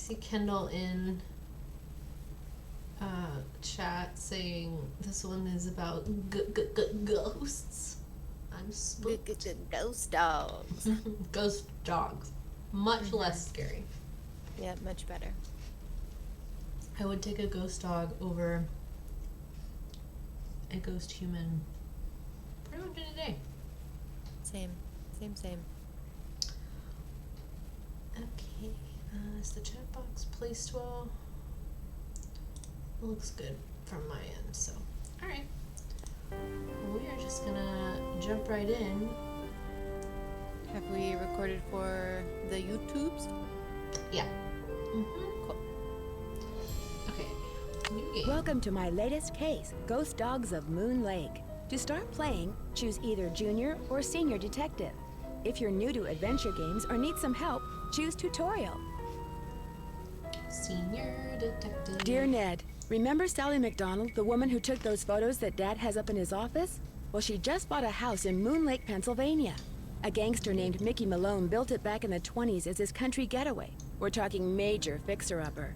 see Kendall in chat saying this one is about ghosts. I'm spooked. Ghost dogs. Ghost dogs. Much less scary. Yeah, much better. I would take a ghost dog over a ghost human pretty much any day. Same. Okay, is the chat box placed well? It looks good from my end, so. Alright. We are just gonna jump right in. Have we recorded for the YouTubes? Yeah. Cool. Okay, new game. Welcome to my latest case, Ghost Dogs of Moon Lake. To start playing, choose either Junior or Senior Detective. If you're new to adventure games or need some help, choose Tutorial. Senior Detective. Dear Ned, remember Sally McDonald, the woman who took those photos that Dad has up in his office? Well, she just bought a house in Moon Lake, Pennsylvania. A gangster named Mickey Malone built it back in the 20s as his country getaway. We're talking major fixer-upper.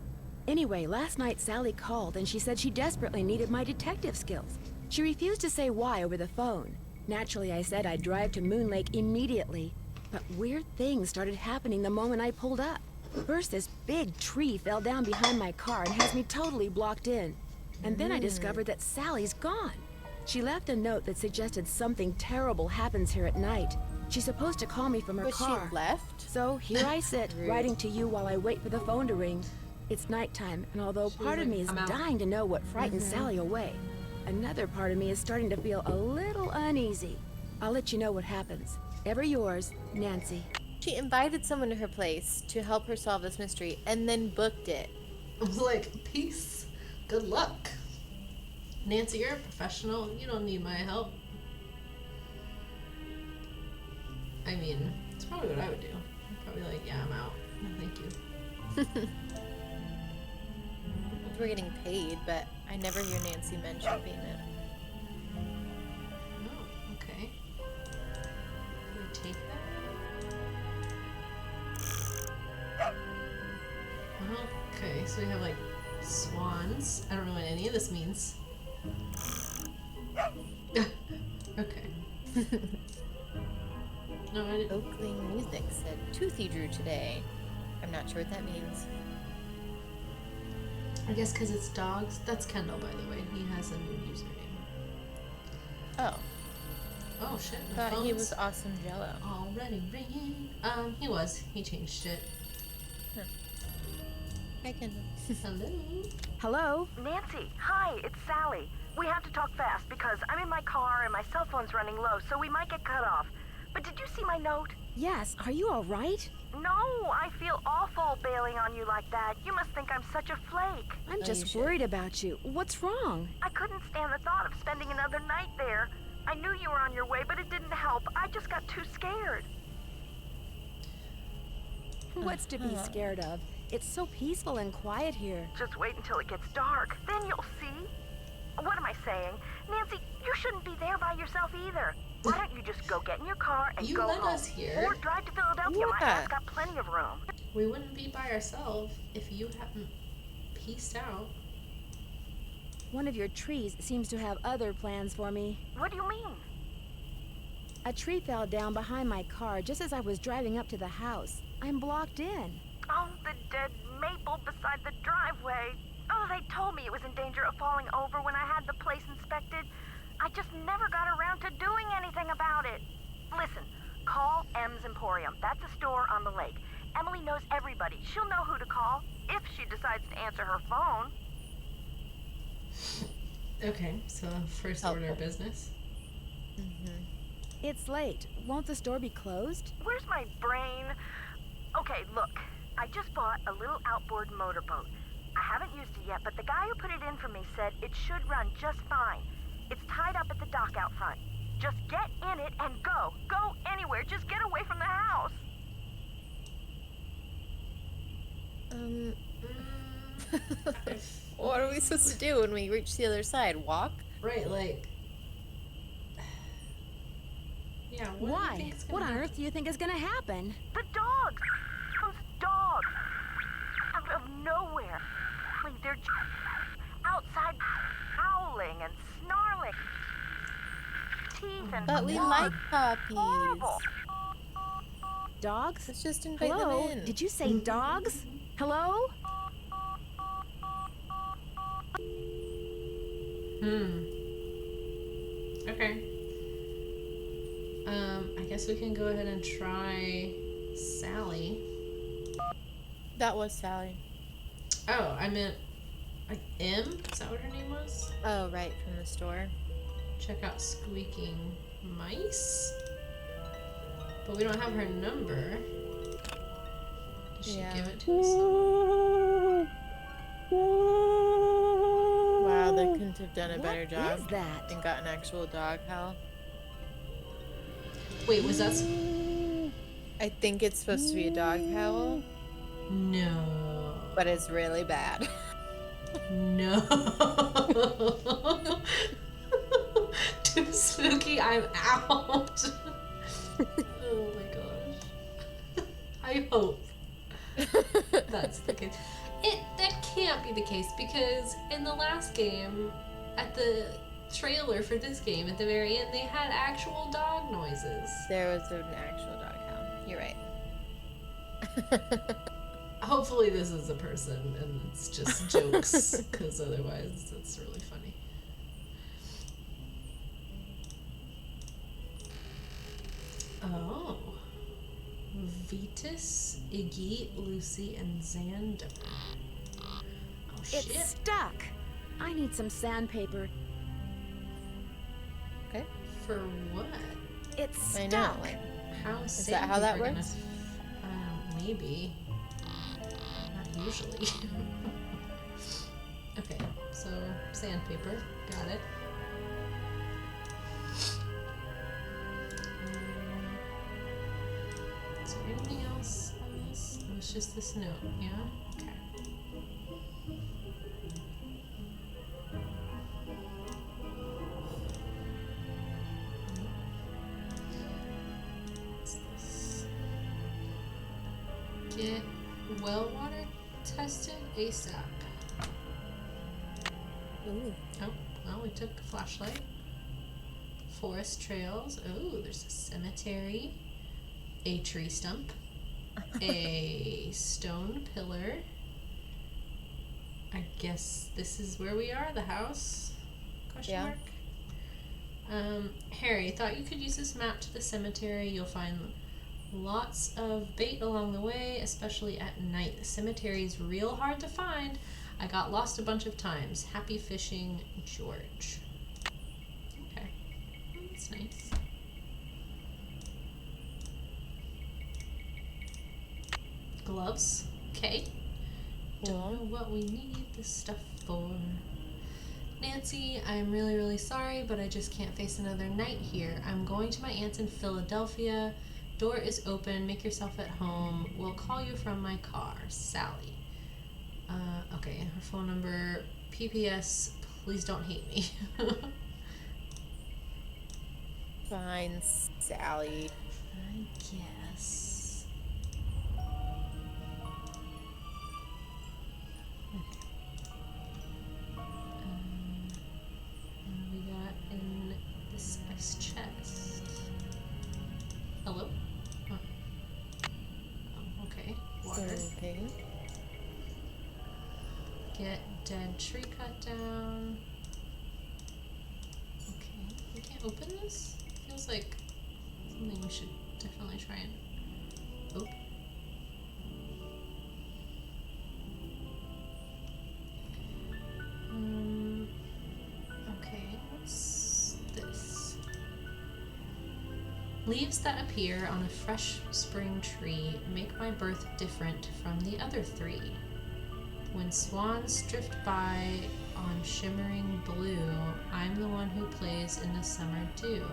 Anyway, last night Sally called and she said she desperately needed my detective skills. She refused to say why over the phone. Naturally, I said I'd drive to Moon Lake immediately. But weird things started happening the moment I pulled up. First, this big tree fell down behind my car and has me totally blocked in. And then I discovered that Sally's gone. She left a note that suggested something terrible happens here at night. She's supposed to call me from her But car. she left? So here I sit, Rude. writing to you while I wait for the phone to ring. It's nighttime, and although part of like, me is "I'm out." dying to know what frightened Sally away, another part of me is starting to feel a little uneasy. I'll let you know what happens. Ever yours, Nancy. She invited someone to her place to help her solve this mystery and then booked it. I was like, peace. Good luck. Nancy, you're a professional. You don't need my help. I mean, it's probably what I would do. I'd probably be like, yeah, I'm out. No, thank you. We're getting paid, but I never hear Nancy mention payment. Oh, okay. Can we take that? Okay, so we have like swans. I don't know what any of this means. Okay. No, I didn't. Oakley Music said Toothy drew today. I'm not sure what that means. I guess because it's dogs. That's Kendall, by the way. He has a new username. Oh, Oh shit! My thought he phone's was Awesome Jello. already ringing. He was. He changed it. Hi, Kendall. Hello. Hello? Nancy, hi, it's Sally. We have to talk fast because I'm in my car and my cell phone's running low, so we might get cut off. But did you see my note? Yes, are you all right? No, I feel awful bailing on you like that. You must think I'm such a flake. I'm you just should. worried about you. What's wrong? I couldn't stand the thought of spending another night there. I knew you were on your way, but it didn't help. I just got too scared. What's to be scared of? It's so peaceful and quiet here. Just wait until it gets dark. Then you'll see. What am I saying? Nancy, you shouldn't be there by yourself either. Why don't you just go get in your car and You go let home? us here. Or drive to Philadelphia. My Yeah. house got plenty of room. We wouldn't be by ourselves if you hadn't peaced out. One of your trees seems to have other plans for me. What do you mean? A tree fell down behind my car just as I was driving up to the house. I'm blocked in. Oh, the dead maple beside the driveway. Oh, they told me it was in danger of falling over when I had the place inspected. I just never got around to doing anything about it. Listen, call M's Emporium. That's a store on the lake. Emily knows everybody. She'll know who to call if she decides to answer her phone. Okay, so first order of business. It's late. Won't the store be closed? Where's my brain? Okay, look. I just bought a little outboard motorboat. I haven't used it yet, but the guy who put it in for me said it should run just fine. It's tied up at the dock out front. Just get in it and go. Go anywhere. Just get away from the house. What are we supposed to do when we reach the other side? Walk? Right, like. Yeah, what do you Why? think is gonna What on happen? earth do you think is gonna happen? The dogs. Those dogs. teeth and But we like puppies. horrible. Dogs? Let's just invite Hello? them in. Did you say dogs? Hello? Okay. I guess we can go ahead and try Sally. That was Sally. Oh, I meant like M? Is that what her name was? Oh, right, from the store. Check out Squeaking Mice. But we don't have her number. Did she Yeah. give it to us? Wow, they couldn't have done a better What job is that? and got an actual dog howl. Wait, was that... I think it's supposed to be a dog howl, No. but it's really bad. No. Too spooky, I'm out. Oh my gosh. I hope that's the case. That can't be the case because in the last game, at the trailer for this game, at the very end, they had actual dog noises. There was an actual dog howl. You're right. Hopefully this is a person and it's just jokes, because otherwise that's really funny. Oh. Vetus, Iggy, Lucy, and Xander. Oh shit. It's stuck. I need some sandpaper. Okay. For what? It's I stuck. know. Like, How is Is that how that sandpaper works? Maybe. Not usually. Okay, so sandpaper. Got it. Is there anything else on this? It was just this note, yeah? Okay. What's this? Get well water tested ASAP. ooh. Oh, well, we took a flashlight. Forest trails. Oh, there's a cemetery. A tree stump. A stone pillar. I guess this is where we are, the house? Question Yeah. mark. Harry, thought you could use this map to the cemetery. You'll find lots of bait along the way, especially at night. The cemetery is real hard to find. I got lost a bunch of times. Happy fishing, George. Okay. That's nice. Gloves. Okay. Don't know what we need this stuff for. Nancy, I'm really, really sorry, but I just can't face another night here. I'm going to my aunt's in Philadelphia. Door is open. Make yourself at home. We'll call you from my car. Sally. Okay, her phone number. PPS, please don't hate me. Fine, Sally. I guess. What do we got in this ice chest? Hello? Oh, okay. Water. Okay. Get dead tree cut down. Okay. We can't open this? Feels like something we should definitely try and open. Okay, what's this? Leaves that appear on a fresh spring tree make my birth different from the other three. When swans drift by on shimmering blue, I'm the one who plays in the summer dew.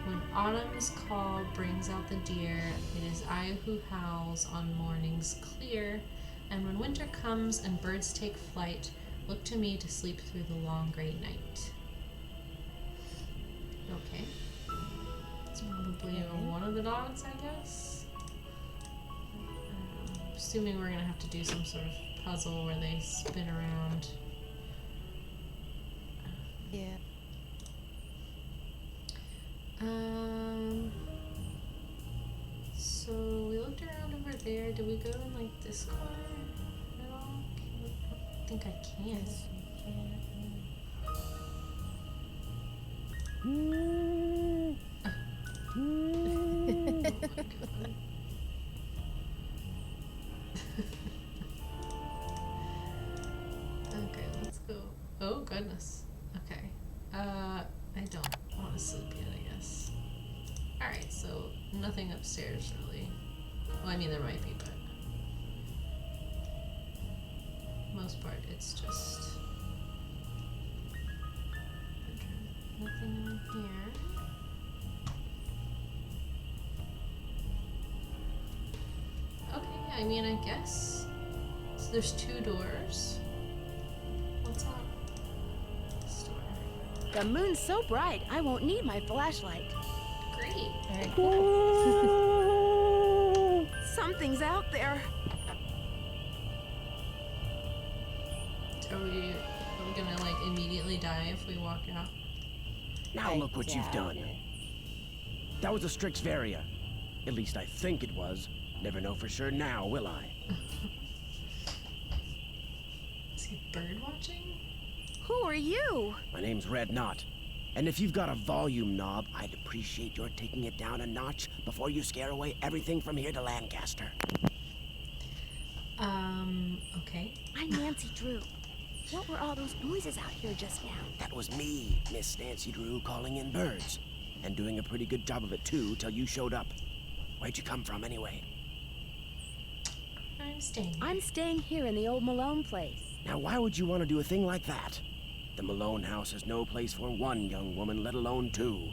When autumn's call brings out the deer, it is I who howls on mornings clear. And when winter comes and birds take flight, look to me to sleep through the long gray night. Okay. It's probably one of the dogs, I guess. Assuming we're gonna have to do some sort of puzzle where they spin around. Yeah. So we looked around over there. Did we go in like this corner at all? I think I can. Okay, let's go. Oh goodness. Okay. I don't want to sleep yet, I guess. Alright, so nothing upstairs really. Well, I mean there might be, but most part it's just nothing in here. Okay, I mean I guess so. There's 2 doors. What's up? This door. The moon's so bright, I won't need my flashlight. Great. Very cool. Something's out there. Are we gonna like immediately die if we walk out? Now look what you've done. That was a Strixvaria. At least I think it was. Never know for sure now, will I? Is he bird watching? Who are you? My name's Red Knot. And if you've got a volume knob, I'd appreciate your taking it down a notch before you scare away everything from here to Lancaster. Okay. I'm Nancy Drew. What were all those noises out here just now? That was me, Miss Nancy Drew, calling in birds. And doing a pretty good job of it, too, till you showed up. Where'd you come from, anyway? I'm staying. I'm staying here in the old Malone place. Now, why would you want to do a thing like that? The Malone house is no place for one young woman, let alone 2.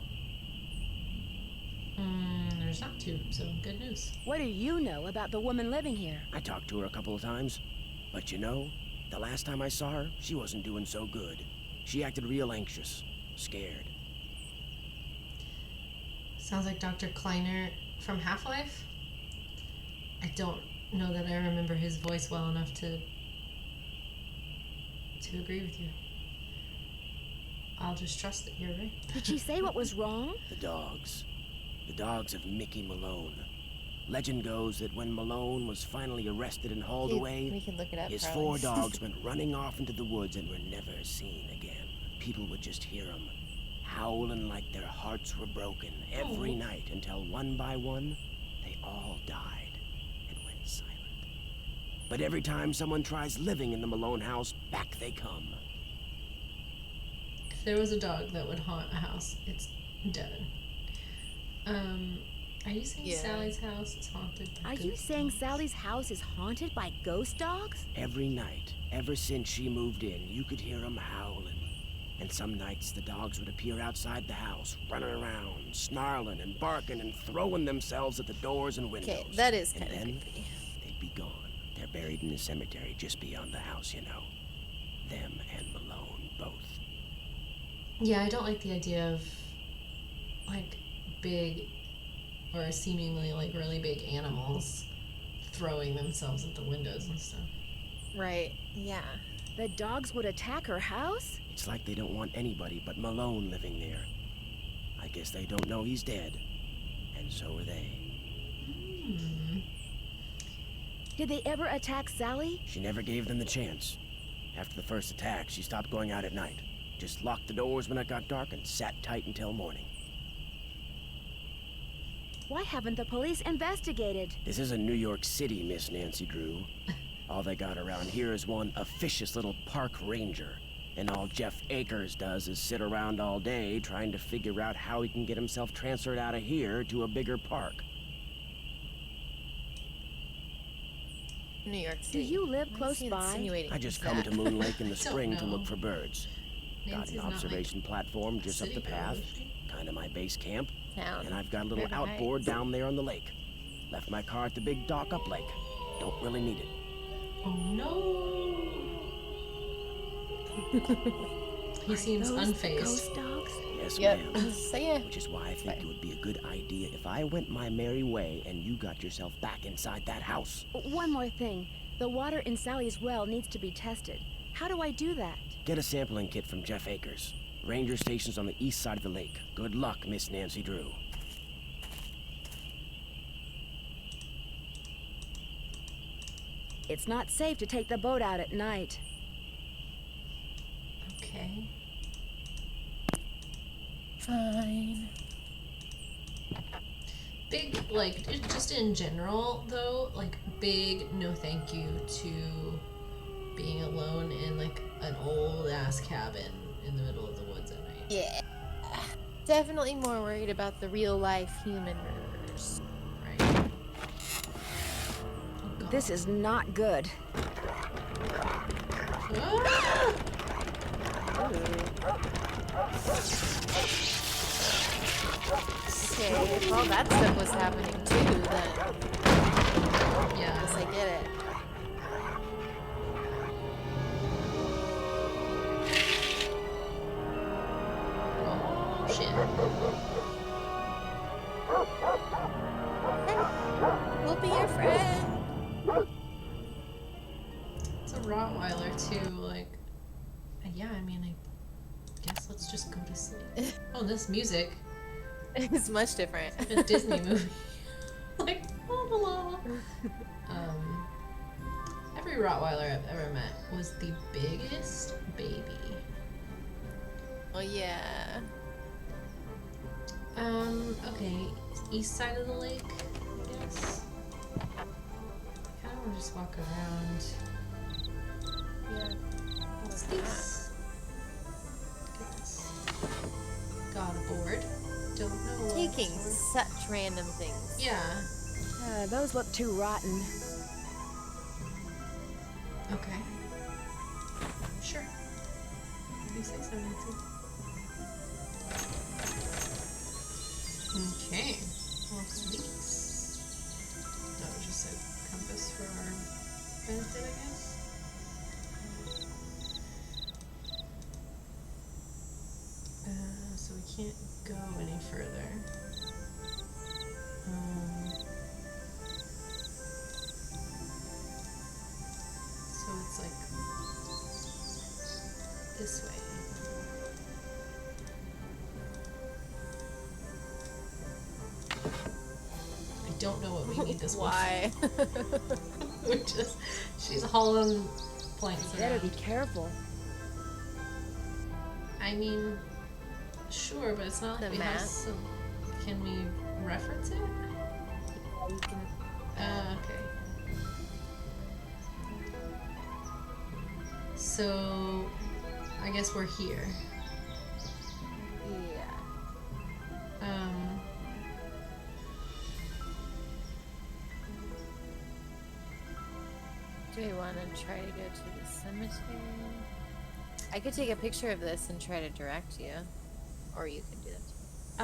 There's not 2, so good news. What do you know about the woman living here? I talked to her a couple of times. But you know, the last time I saw her, she wasn't doing so good. She acted real anxious, scared. Sounds like Dr. Kleiner from Half-Life. I don't know that I remember his voice well enough to agree with you. I'll just trust that you're right. Did she say what was wrong? The dogs. The dogs of Mickey Malone. Legend goes that when Malone was finally arrested and hauled We away, can look it up. his probably. 4 dogs went running off into the woods and were never seen again. People would just hear them, howling like their hearts were broken every night until one by one, they all died and went silent. But every time someone tries living in the Malone house, back they come. If there was a dog that would haunt a house, it's Devin. Are you saying Yeah. Sally's house is haunted by Are you ghost saying dogs? Sally's house is haunted by ghost dogs? Every night, ever since she moved in, you could hear them howling. And some nights the dogs would appear outside the house, running around, snarling and barking and throwing themselves at the doors and windows. Okay, that is And kind of then creepy. they'd be gone. They're buried in the cemetery just beyond the house, you know. Them and Malone, both. Yeah, I don't like the idea of like big or seemingly like really big animals throwing themselves at the windows and stuff. Right. Yeah. The dogs would attack her house? It's like they don't want anybody but Malone living there. I guess they don't know he's dead. And so are they. Did they ever attack Sally? She never gave them the chance. After the first attack, she stopped going out at night. Just locked the doors when it got dark and sat tight until morning. Why haven't the police investigated? This isn't New York City, Miss Nancy Drew. All they got around here is one officious little park ranger. And all Jeff Akers does is sit around all day trying to figure out how he can get himself transferred out of here to a bigger park. New York Do City. you live Why is close he by? insinuating I just that? come to Moon Lake in the Don't spring to know. look for birds. Got Nancy's an not, observation platform like, just up the city girl, path, is she? kind of my base camp. Town. And I've got a little River outboard Heights. down there on the lake. Left my car at the big dock up lake. Don't really need it. Oh no! He seems Those unfazed. ghost dogs? Yes, Yep. ma'am. So yeah. Which is why I think it would be a good idea if I went my merry way and you got yourself back inside that house. One more thing. The water in Sally's well needs to be tested. How do I do that? Get a sampling kit from Jeff Akers. Ranger station's on the east side of the lake. Good luck, Miss Nancy Drew. It's not safe to take the boat out at night. Okay. Fine. Big, like, just in general, though, like, big no thank you to being alone in, like, an old-ass cabin in the middle of the woods at night. Yeah. Definitely more worried about the real-life humaners. Right. Oh, God. This is not good. Ah! Okay, if all that stuff was happening too, then I Yeah. guess I get it. Oh, shit. We'll be your friend. It's a Rottweiler, too, like... Yeah, I mean, I guess let's just go to sleep. Oh, this music. It's much different. Like a Disney movie. Like, la la la. Every Rottweiler I've ever met was the biggest baby. Oh yeah. Okay, east side of the lake, I guess. I kinda wanna just walk around. Yeah. What's this? Goodness. Got a board. Don't know what Taking it's for. such random things. Yeah. Those look too rotten. Okay. Sure. If you say so, Nancy. Okay. What's these? That was just a compass for our benefit, I guess. So we can't go any further. So it's like this way. I don't know what we need this one Why? for. We're just, she's hauling planks You better around. be careful. I mean, sure, but it's not like The we have map? some. Can we reference it? You can Okay. So, I guess we're here. yeah. Do we want to try to go to the cemetery? I could take a picture of this and try to direct you. Or you could do that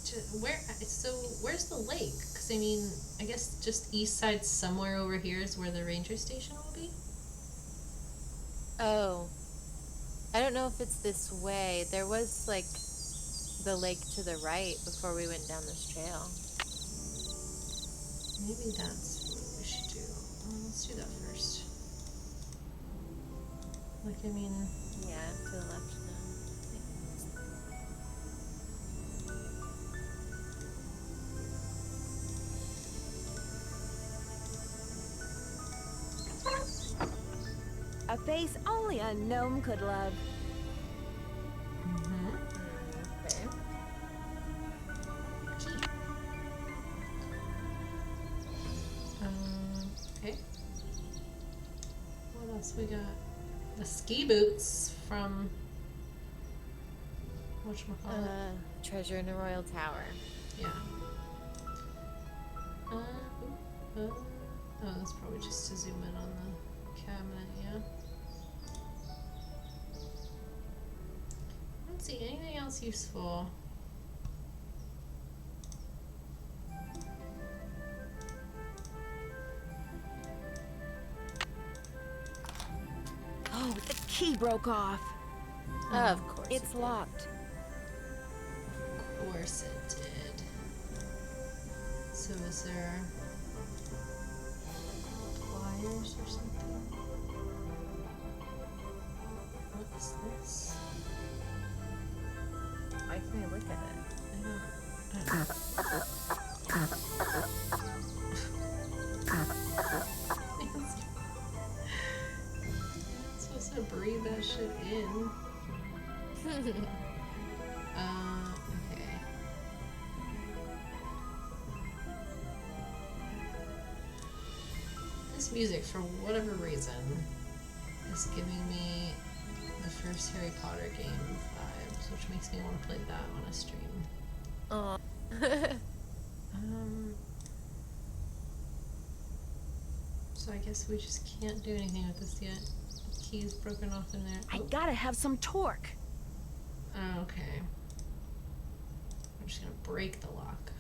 too. Where's the lake? Because I mean, I guess just east side somewhere over here is where the ranger station will be. Oh. I don't know if it's this way. There was, like, the lake to the right before we went down this trail. Maybe that's what we should do. Let's do that first. Like, I mean, Yeah, to the left now. A face only a gnome could love. Okay. key. Okay. What else we got? The ski boots from whatchamacallit? Treasure in a royal tower. Yeah. Oh, that's probably just to zoom in on the cabinet, yeah. I don't see anything else useful. Oh, the key broke off. Of course. It's locked. Of course it did. So is there... Why flowers or something? What is this? Why can I look at it? I don't. I'm supposed to breathe that shit in. Okay. This music, for whatever reason, is giving me the first Harry Potter game vibes, which makes me want to play that on a stream. Oh. So I guess we just can't do anything with this yet. The key's broken off in there. I Oh. gotta have some torque. Oh, okay. I'm just gonna break the lock.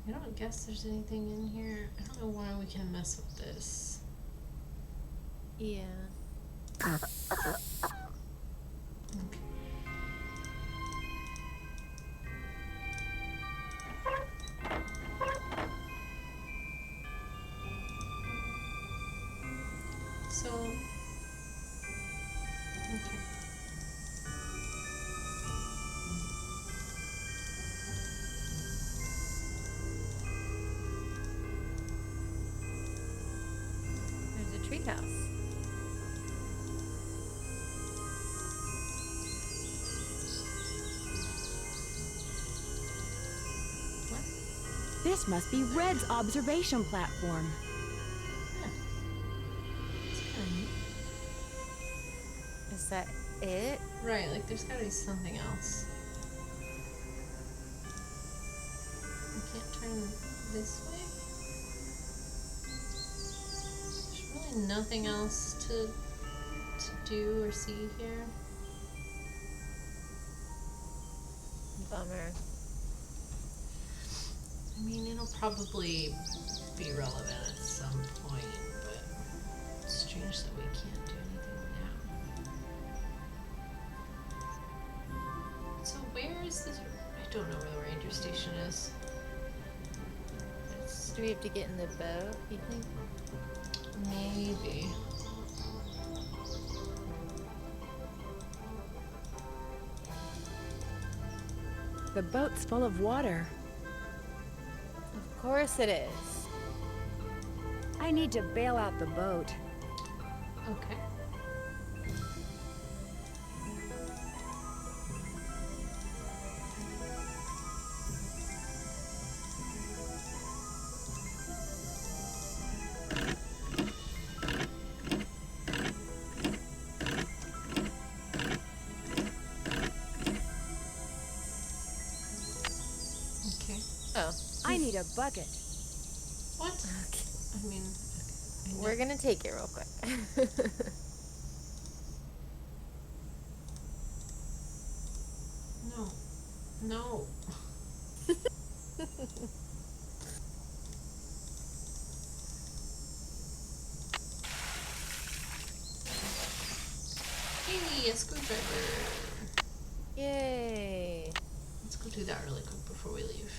I don't guess there's anything in here. I don't know why we can mess with this. Yeah. Okay. So, okay. There's a treehouse. What? This must be Red's observation platform. Yeah. It's kinda neat. Is that it? Right, like there's gotta be something else. I can't turn this way? There's really nothing else to do or see here. Bummer. I mean, it'll probably be relevant at some point, but it's strange that we can't do anything now. So where is this? I don't know where the ranger station is. It's Do we have to get in the boat, you think? maybe. The boat's full of water. Of course it is. I need to bail out the boat. Okay. Okay. Oh. I need a bucket. What? Okay. I mean, I know- We're gonna take it real quick. No. No. Hey, a screwdriver. Yay. Let's go do that really quick before we leave.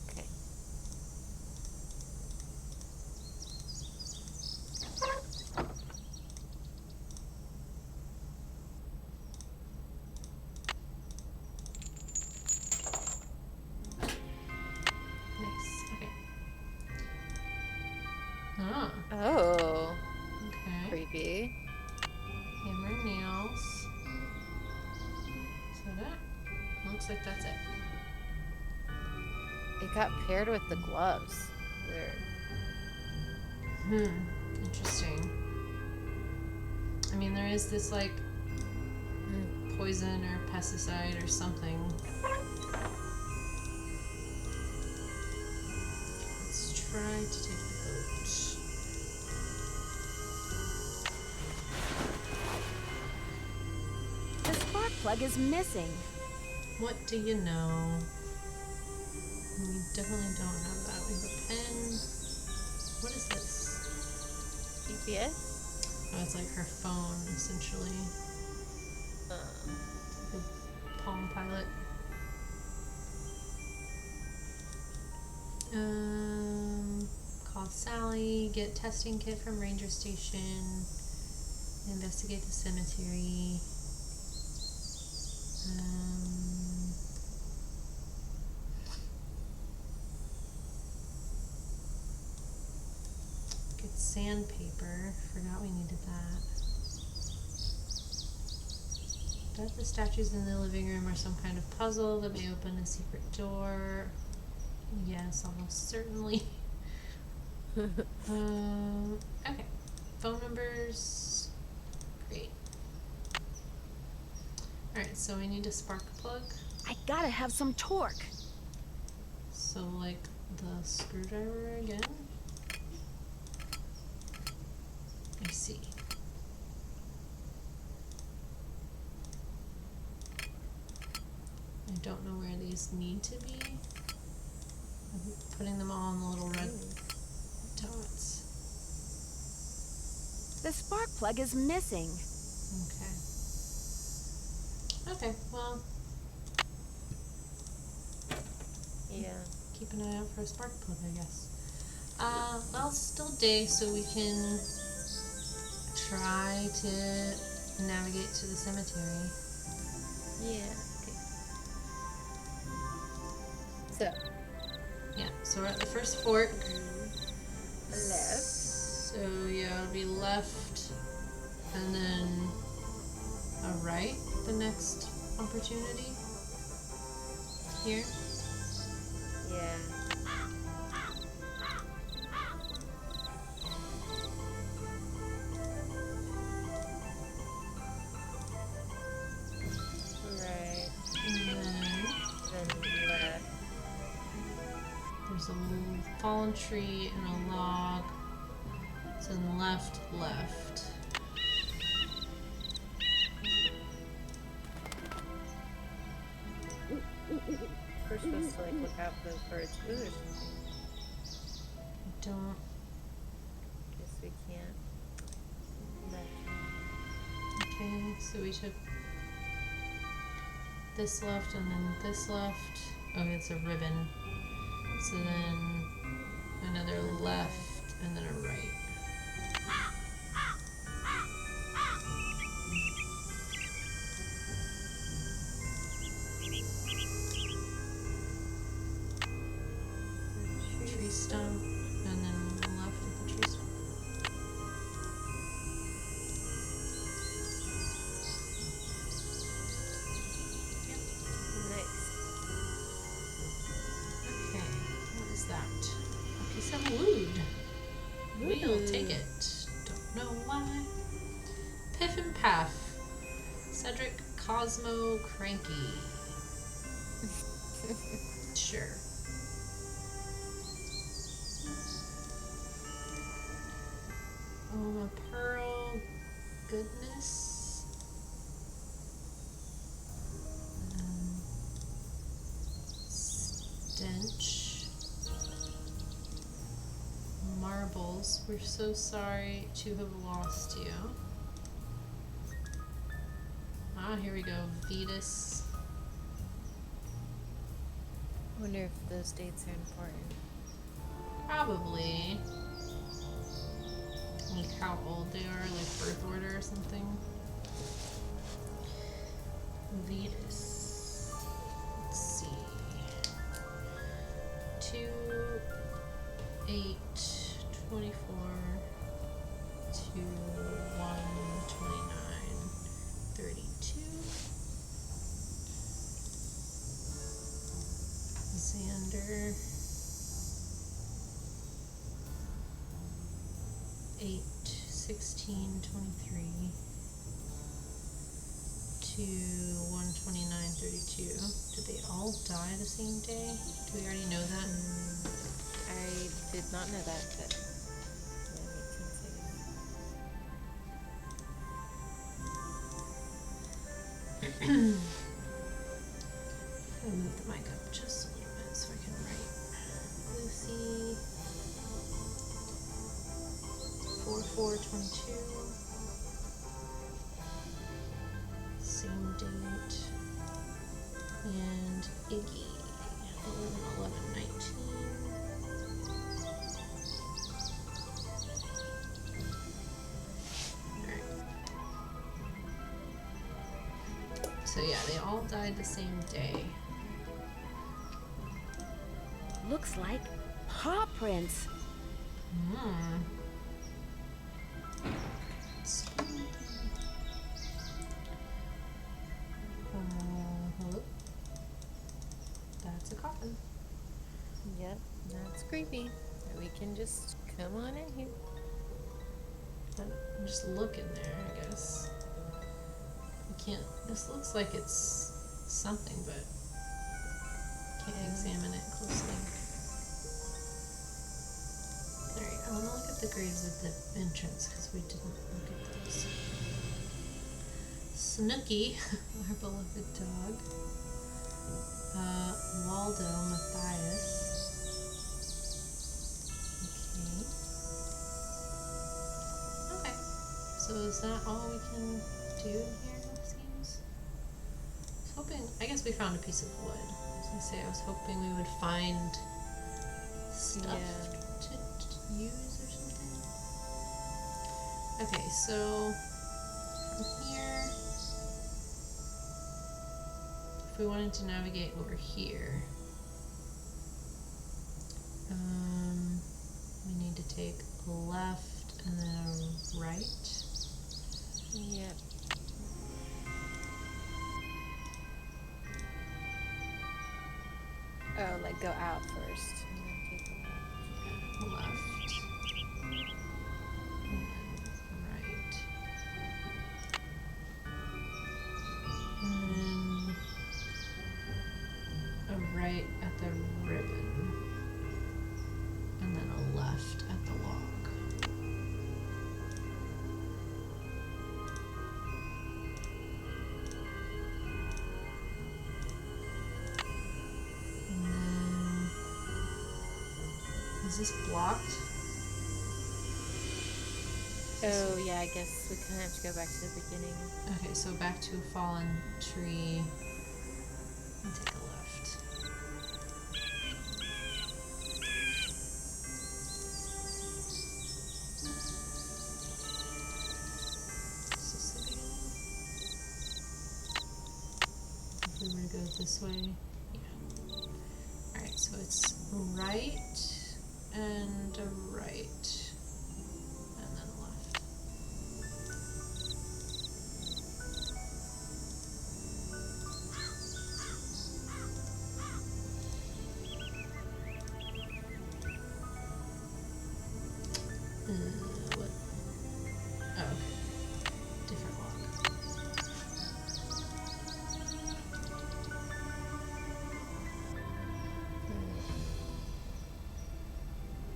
Okay. Nice. Okay. Ah. Oh. Okay. Creepy. Hammer and nails. Is that it? Looks like that's it. It got paired with the gloves. Weird. Interesting. I mean, there is this like poison or pesticide or something. Let's try to take the boat. The spark plug is missing. What do you know? We definitely don't have that. We have a pen. What is this? GPS? Oh, it's like her phone, essentially. The palm pilot. Call Sally, get testing kit from Ranger Station, investigate the cemetery. Get sandpaper, forgot we needed that. Bet the statues in the living room are some kind of puzzle that may open a secret door. Yes, almost certainly. Okay. Phone numbers. Great. Alright, so we need a spark plug. I gotta have some torque. So, like, the screwdriver again? I see. I don't know where these need to be. I'm putting them all on the little red dots. The spark plug is missing. Okay. Okay, well, Yeah. keep an eye out for a spark plug, I guess. Well, it's still day, so we can try to navigate to the cemetery. Yeah. Okay. So, Yeah, so we're at the first fork. left. So yeah, it'll be left, and then a right the next opportunity. Here. Yeah. Right. And Then left. there's a little fallen tree and a log. So then left, left. We're supposed to like look out for those birds. Ooh, there's something. Don't. Guess we can't. Left. Okay, so we took this left and then this left. Oh, it's a ribbon. So then another left and then a right. Tree stump and then left with the tree stump. Nice. Okay, what is that? A piece of wood. We'll take it. Don't know why. Piff and Paff. Cedric Cosmo Cranky. Sure. A pearl goodness. Stench. Marbles. We're so sorry to have lost you. Ah, here we go. Vetus. Wonder if those dates are important. Probably. Like how old they are, like birth order or something. Vetus. Let's see. 2, 8, 24 to 1, 29, 32. Xander. 8, 16, 23 to 129, 32. Did they all die the same day? Do we already know that? I did not know that, but yeah, it makes sense, I guess. I'll move the mic up just a little bit so I can write. Lucy. 4/4/22. Same date. And Iggy. 11, 11, 19. Alright. So yeah, they all died the same day. Looks like paw prints. Hmm. Hello? That's a coffin. Yep, that's creepy. We can just come on in here. But just look in there, I guess. You can't. This looks like it's something, but can't examine it closely. Alright, I want to look at the graves at the entrance because we didn't look at those. Snooky, our beloved dog. Waldo, Matthias. Okay. Okay. So is that all we can do here, it seems? I was hoping, I guess we found a piece of wood. I was gonna say, I was hoping we would find stuff to use or something. Okay, so from here, if we wanted to navigate over here, we need to take a left and then a right. Yep. Oh, like go out first. And then take a left. Left. And then right. And then a right at the ribbon. And then a left at the log. And then, is this blocked? Oh, yeah, I guess we kind of have to go back to the beginning. Okay, so back to a fallen tree and take a left. Is this the beginning? If we were to go this way, yeah. Alright, so it's right and a right. And then a left. What? Oh, okay. Different log.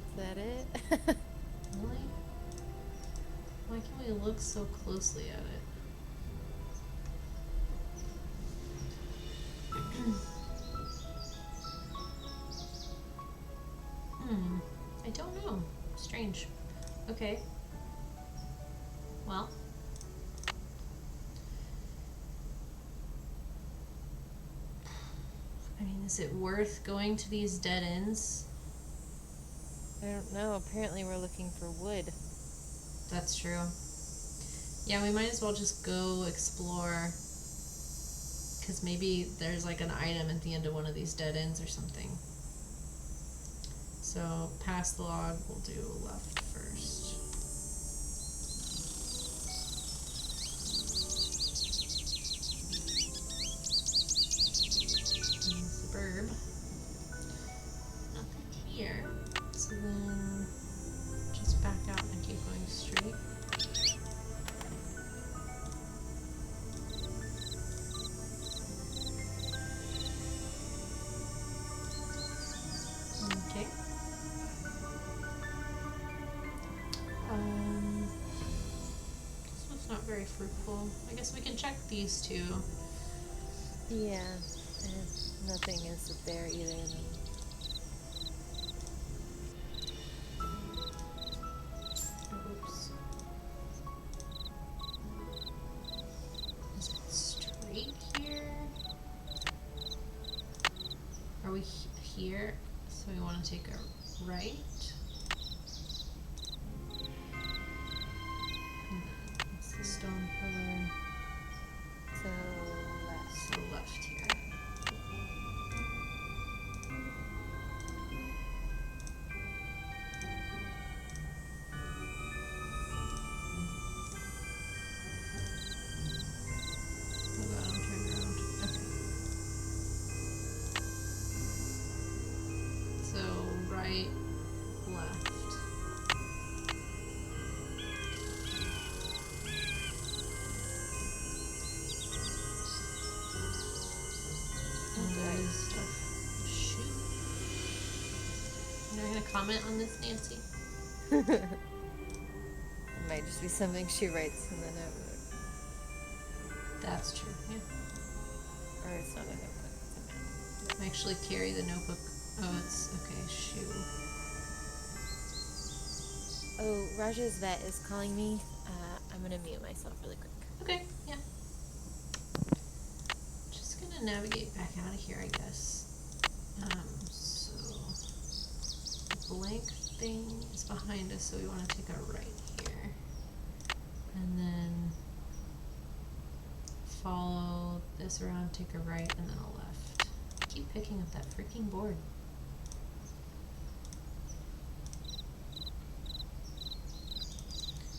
Is that it? Really? Why can we look so closely at it? I don't know. Strange. Okay. Well. I mean, is it worth going to these dead ends? I don't know. Apparently we're looking for wood. That's true. Yeah, we might as well just go explore. Because maybe there's like an item at the end of one of these dead ends or something. So, past the log, we'll do left first. Suburb. Nothing here. So then, just back out and keep going straight. Okay. This was not very fruitful. I guess we can check these two. Yeah. Nothing is there either of them. Oops. Is it straight here? here, so we want to take a right. And then it's the stone pillar. So left. So left here. Oh god, I'm turned around. Okay. So right, left. And there's stuff. Shoot. You're not gonna comment on this, Nancy? It might just be something she writes in the notebook. That's true, yeah. Or it's not a notebook, it's a map. I actually carry the notebook. Oh, it's okay, shoe. Oh, Raja's vet is calling me. I'm gonna mute myself really quick. Okay, yeah. Just gonna navigate back out of here, I guess. So the blank thing is behind us, so we want to take a right here. And then follow this around, take a right, and then a left. Keep picking up that freaking board.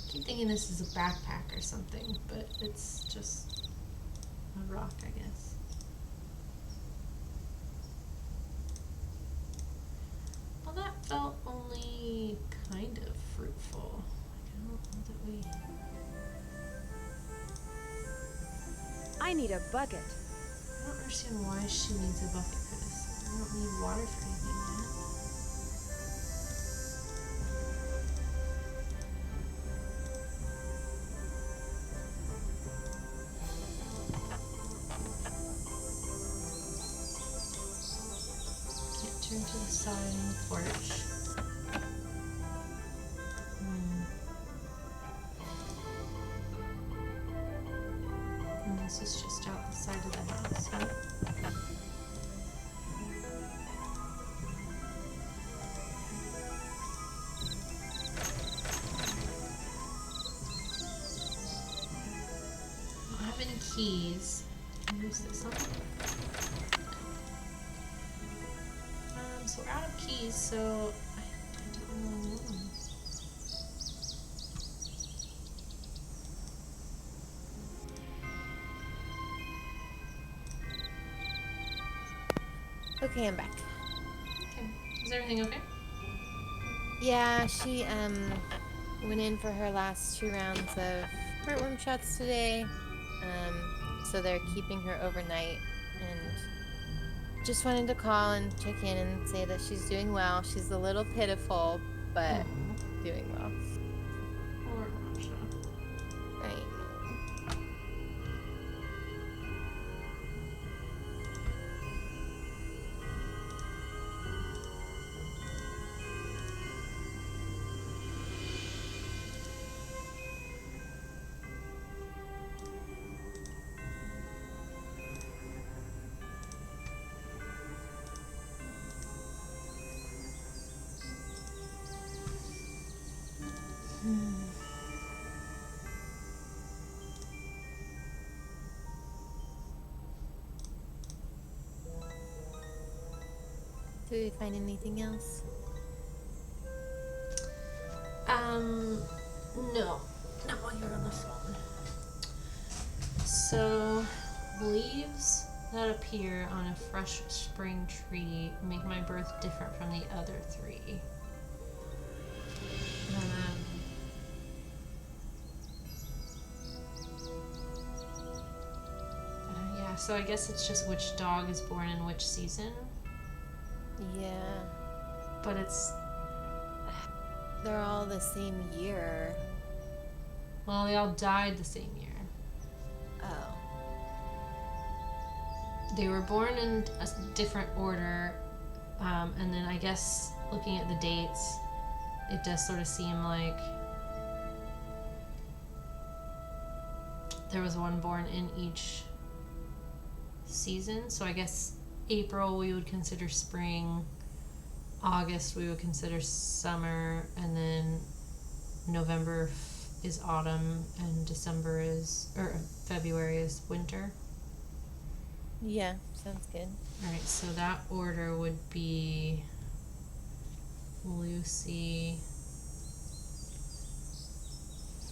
Keep thinking this is a backpack or something, but it's just a rock, I guess. Well, that felt only kind of fruitful. Like, I don't know that we... I need a bucket. I don't understand why she needs a bucket for this. I don't need water for anything yet. Can't turn to the side on the porch. And this is just out the side of the house, huh? I don't have any keys. Is this something? So we're out of keys, so I don't know. Okay, I'm back. Okay. Is everything okay? Yeah, she went in for her last 2 rounds of heartworm shots today. So they're keeping her overnight, and just wanted to call and check in and say that she's doing well. She's a little pitiful, but doing well. Poor Raja. I know. Did we find anything else? No. Not while you're on the phone. So, leaves that appear on a fresh spring tree make my birth different from the other 3. Yeah, so I guess it's just which dog is born in which season. Yeah. But it's... They're all the same year. Well, they all died the same year. Oh. They were born in a different order, and then I guess looking at the dates, it does sort of seem like there was one born in each season. So I guess April we would consider spring, August we would consider summer, and then November is autumn, and February is winter. Yeah, sounds good. Alright, so that order would be Lucy,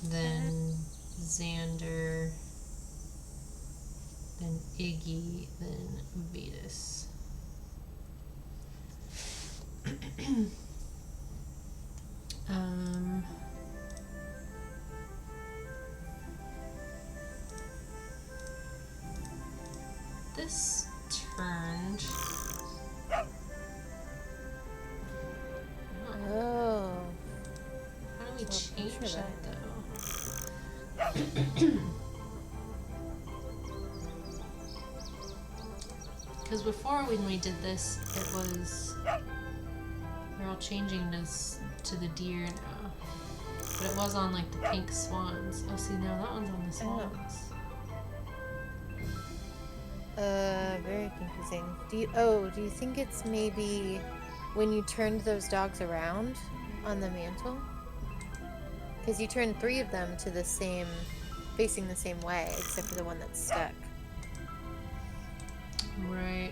then Xander, then Iggy, then Vetus. This turned. Oh. How do we change picture that though? Because before when we did this, it was we're all changing this to the deer now, but it was on like the pink swans. Oh, see now that one's on the swans. Very confusing. Do you think it's maybe when you turned those dogs around on the mantle? Because you turned 3 of them to facing the same way, except for the one that's stuck. Right.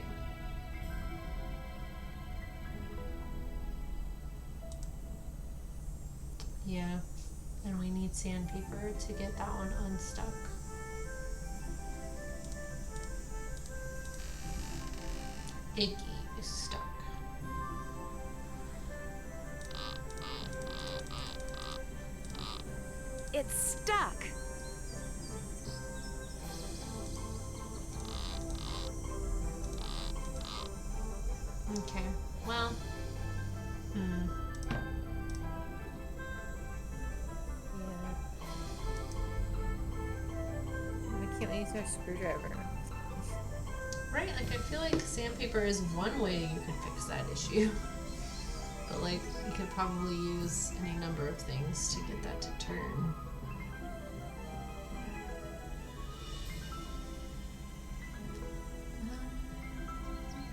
Yeah, and we need sandpaper to get that one unstuck. Iggy is stuck. It's stuck. Okay, well, Yeah. Why can't we use our screwdriver? right, like I feel like sandpaper is one way you could fix that issue. But like, you could probably use any number of things to get that to turn.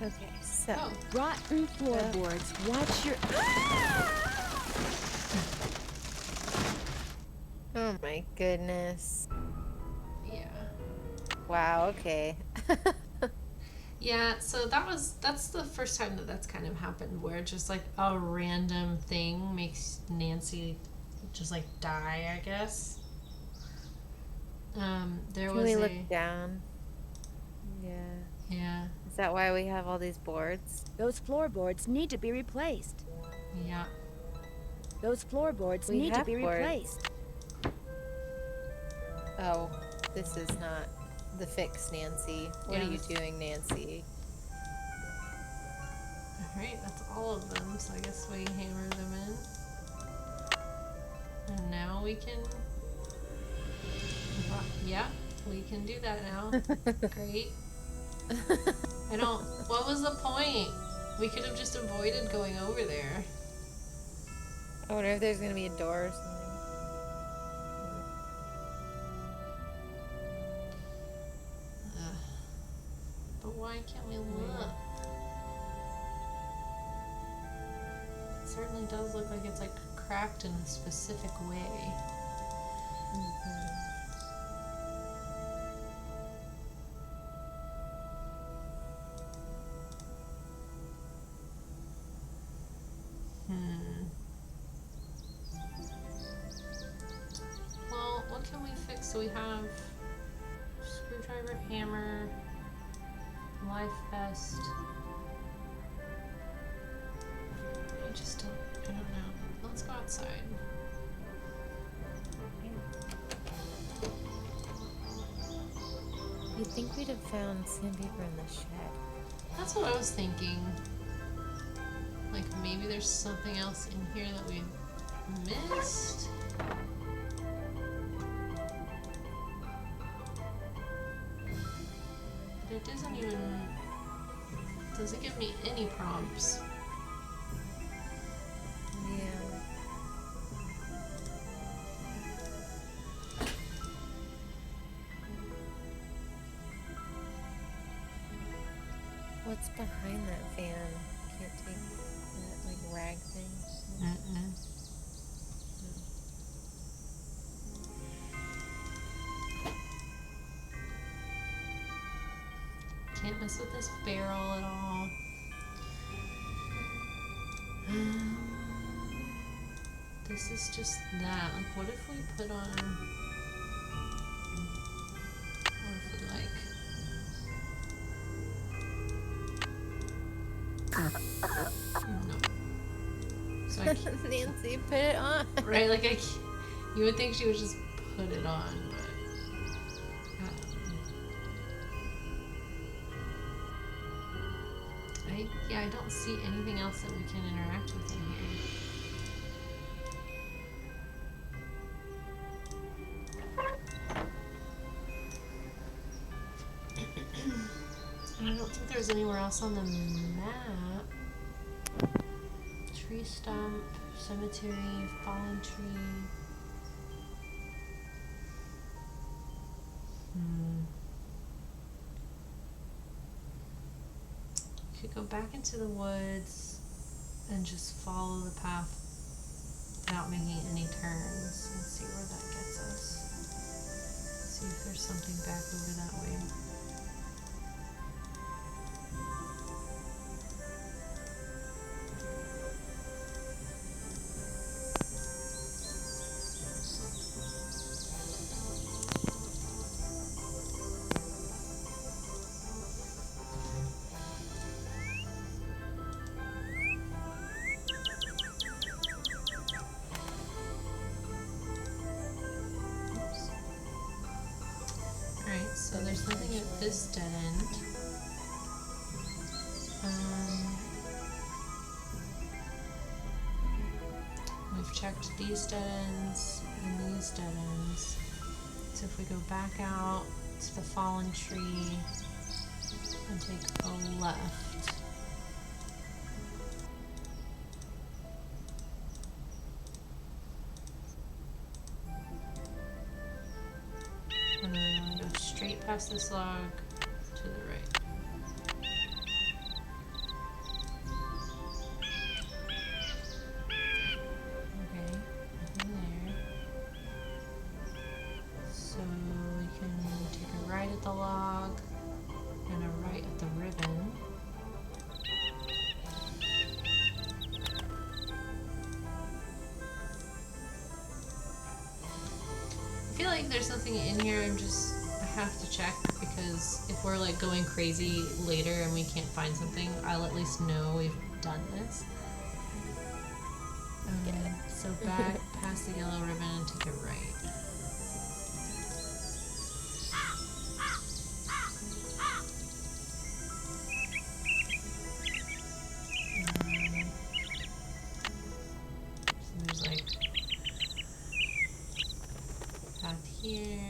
Okay, so. Oh, Rotten floorboards. Watch your. Oh my goodness. yeah. Wow, okay. Yeah, so that's the first time that's kind of happened where just like a random thing makes Nancy just like die, I guess. There Can was we look down? Yeah. Yeah. Is that why we have all these boards? Those floorboards need to be replaced. Yeah. Those floorboards We need to have be boards. replaced. Oh, this is not the fix, Nancy. What Yeah, are you this- doing, Nancy? Alright, that's all of them, so I guess we hammer them in. And now we can yeah, we can do that now. Great. What was the point? We could have just avoided going over there. I wonder if there's gonna be a door or something. But why can't we look? It certainly does look like it's like cracked in a specific way. Well, what can we fix? So we have screwdriver, hammer, life vest. I don't know. Let's go outside. You'd think we'd have found sandpaper in the shed. That's what I was thinking. Like maybe there's something else in here that we missed. But it doesn't give me any prompts. Yeah. What's behind that van? Can't take that, like, rag thing? Mm-mm. Can't mess with this barrel at all. This is just that. Like, what if we put on... What if we, like... No. So I can't... Nancy, put it on. Right, like, you would think she would just put it on, but... I don't see anything else that we can interact with in here. And I don't think there's anywhere else on the map. Tree stump, cemetery, fallen tree. Could go back into the woods and just follow the path without making any turns and see where that gets us. See if there's something back over that way. So there's nothing at this dead end. We've checked these dead ends and these dead ends. So if we go back out to the fallen tree and take a left. And then go straight past this log to the right. Okay, nothing there. So we can take a right at the log and a right at the ribbon. I feel like there's something in here I have to check, because if we're like going crazy later and we can't find something, I'll at least know we've done this. So back past the yellow ribbon and take it right. So there's like path here.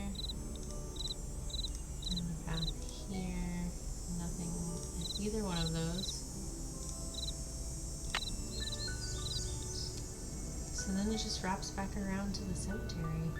And a path here. Nothing at either one of those. So then it just wraps back around to the cemetery.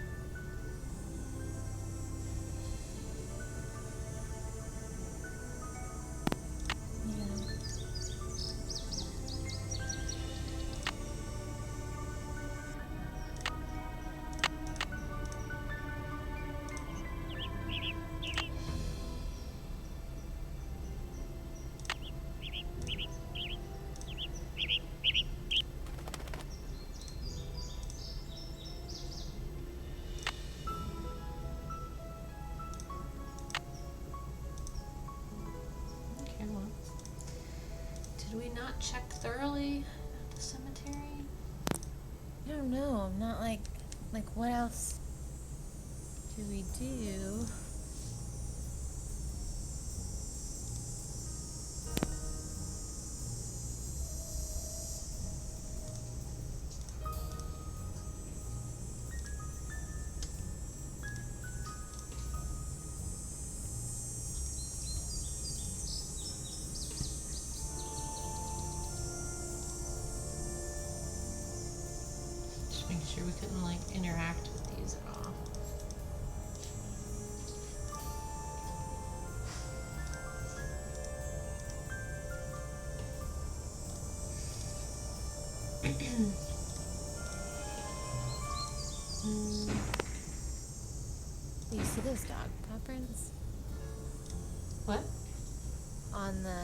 Okay, well, did we not check thoroughly at the cemetery? I don't know. I'm not like what else do we do? Just making sure we couldn't like interact with these at all. See those dog paw prints What? on the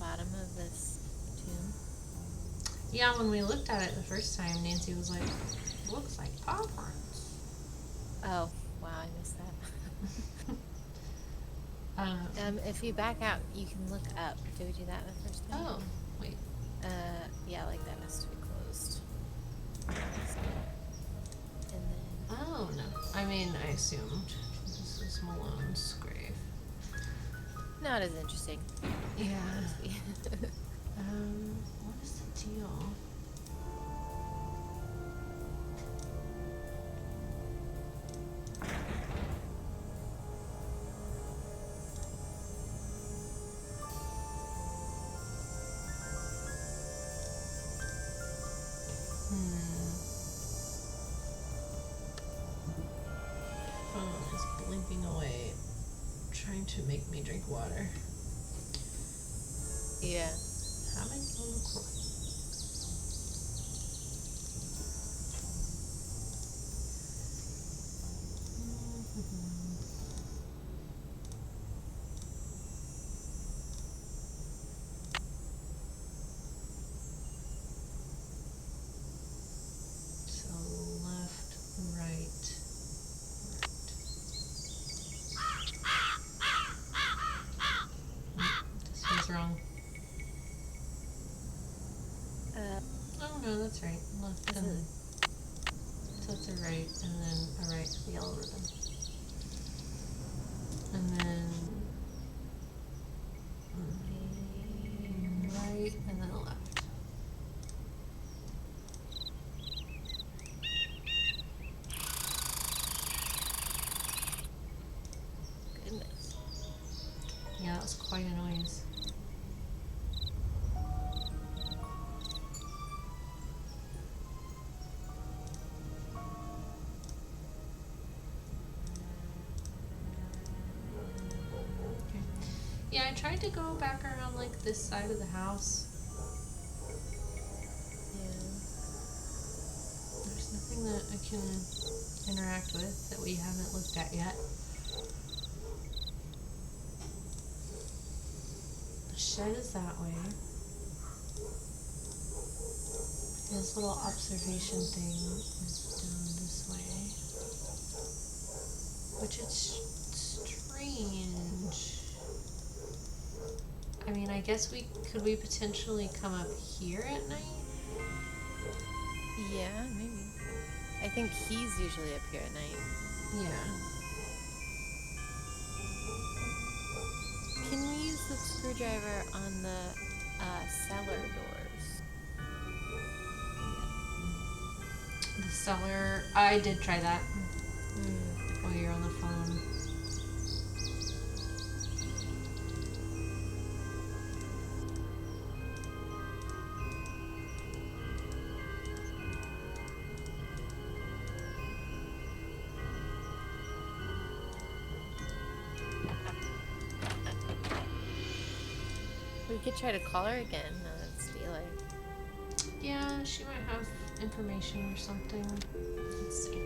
bottom of this tomb? Yeah, when we looked at it the first time, Nancy was like, looks like paw prints. Oh, wow, I missed that. If you back out, you can look up. Did we do that the first time? Oh, wait. Yeah, like that has to be closed. And then, Oh, no. I mean, I assumed this is Malone's grave. not as interesting. Yeah. What is the deal? Phone is blinking away, trying to make me drink water. Yeah. Having a little So left, right. This one's wrong. Oh no, that's right. Left and then. So it's a right and then a right, the yellow ribbon. And then right and then a left. Goodness. Yeah, that was quite a noise. Okay. Yeah, I tried to go back around like this side of the house. Yeah. There's nothing that I can interact with that we haven't looked at yet. The shed is that way. His little observation thing is down this way. Which is strange. I mean, I guess could we potentially come up here at night? Yeah, maybe. I think he's usually up here at night. Yeah. Can we use the screwdriver on the cellar doors? The cellar. I did try that while you're on the phone. We could try to call her again now that it's daylight. Yeah, she might have information or something. Let's see.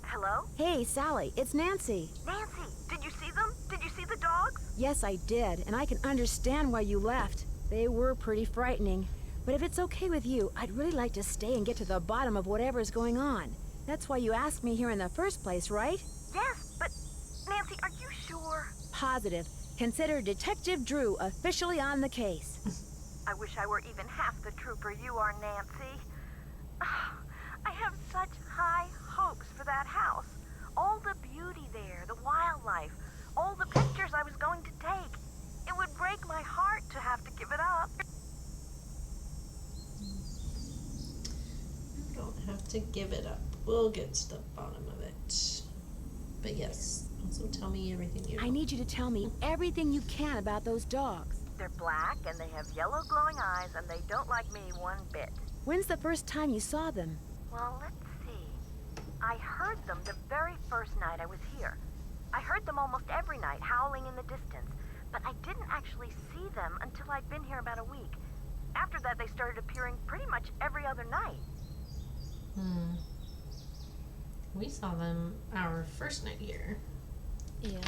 Hello? Hey, Sally, it's Nancy. Nancy, did you see them? Did you see the dogs? Yes, I did, and I can understand why you left. They were pretty frightening. But if it's okay with you, I'd really like to stay and get to the bottom of whatever's going on. That's why you asked me here in the first place, right? Yes, but Nancy, are you sure? Positive. Consider Detective Drew officially on the case. I wish I were even half the trooper you are, Nancy. I have such high hopes for that house. All the beauty there, the wildlife, all the pictures I was going to take. It would break my heart to have to give it up. You don't have to give it up. We'll get to the bottom of it. But yes, also tell me everything you know. I need you to tell me everything you can about those dogs. They're black and they have yellow glowing eyes and they don't like me one bit. When's the first time you saw them? Well, let's see. I heard them the very first night I was here. I heard them almost every night, howling in the distance, but I didn't actually see them until I'd been here about a week. After that, they started appearing pretty much every other night. We saw them our first night here. Yeah.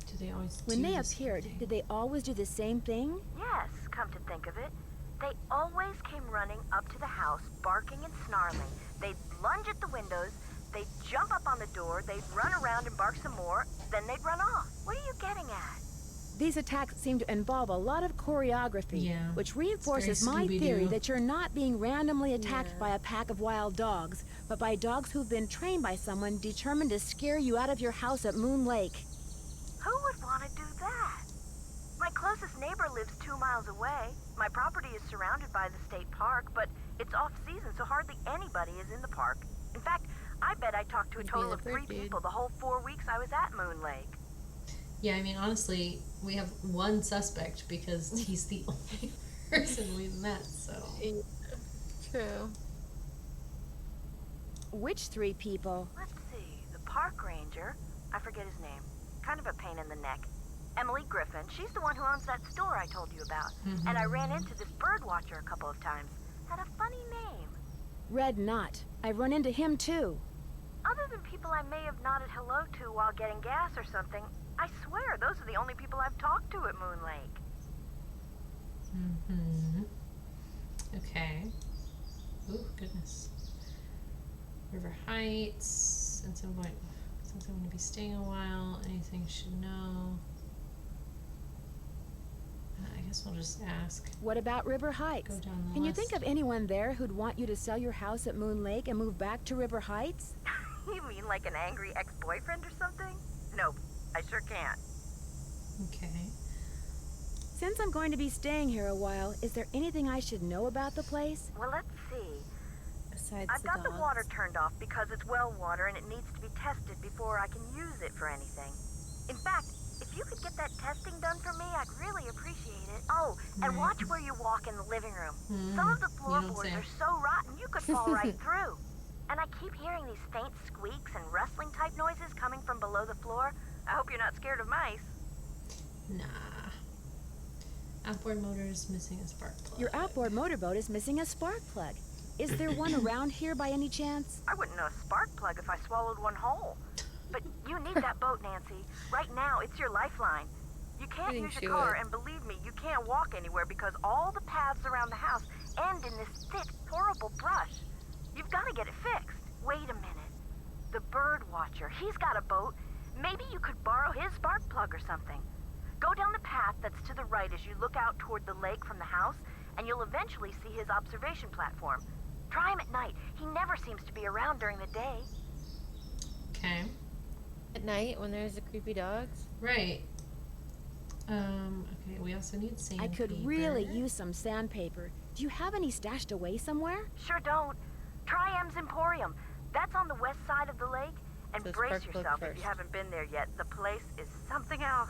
Do they always When do they the same appeared, thing? did they always do the same thing? Yes, come to think of it. They always came running up to the house, barking and snarling. They'd lunge at the windows, they'd jump up on the door, they'd run around and bark some more, then they'd run off. What are you getting at? These attacks seem to involve a lot of choreography, Yeah, which reinforces very my theory Scooby-Doo. that you're not being randomly attacked Yeah. by a pack of wild dogs, but by dogs who've been trained by someone determined to scare you out of your house at Moon Lake. Who would want to do that? My closest neighbor lives 2 miles away. My property is surrounded by the state park, but it's off-season, so hardly anybody is in the park. In fact, I bet I talked to a Must be total the of bird 3 dude. people the whole 4 weeks I was at Moon Lake. Yeah, I mean, honestly, we have one suspect because he's the only person we've met, so. True. Which 3 people? Let's see, the park ranger, I forget his name, kind of a pain in the neck. Emily Griffin, she's the one who owns that store I told you about. And I ran into this bird watcher a couple of times. Had a funny name. Red Knot. I've run into him too. Other than people I may have nodded hello to while getting gas or something, I swear those are the only people I've talked to at Moon Lake. Okay. Ooh, goodness. River Heights. Since I'm going to be staying a while, anything you should know. I guess we'll just ask. What about River Heights? Go down the Can you list. think of anyone there who'd want you to sell your house at Moon Lake and move back to River Heights? You mean like an angry ex-boyfriend or something? Nope, I sure can't. Okay. Since I'm going to be staying here a while, is there anything I should know about the place? Well, let's see. Besides I've the got the dogs. water turned off because it's well water and it needs to be tested before I can use it for anything. In fact, if you could get that testing done for me, I'd really appreciate it. Oh, and Right. watch where you walk in the living room. Some of the you don't floorboards say. are so rotten you could fall right through. And I keep hearing these faint squeaks and rustling type noises coming from below the floor. I hope you're not scared of mice. Nah. Outboard motor's missing a spark plug. Your outboard motorboat is missing a spark plug. Is there one around here by any chance? I wouldn't know a spark plug if I swallowed one whole. But you need that boat, Nancy. Right now, it's your lifeline. You can't think use she your car, would. and believe me, you can't walk anywhere because all the paths around the house end in this thick, horrible brush. You've got to get it fixed. Wait a minute. The bird watcher, he's got a boat. Maybe you could borrow his spark plug or something. Go down the path that's to the right as you look out toward the lake from the house, and you'll eventually see his observation platform. Try him at night. He never seems to be around during the day. Okay. At night when there's the creepy dogs. Right. Okay, we also need I sandpaper. could really use some sandpaper. Do you have any stashed away somewhere? Sure don't. Try M's Emporium. That's on the west side of the lake. And So brace spark plug yourself if first. you haven't been there yet. The place is something else.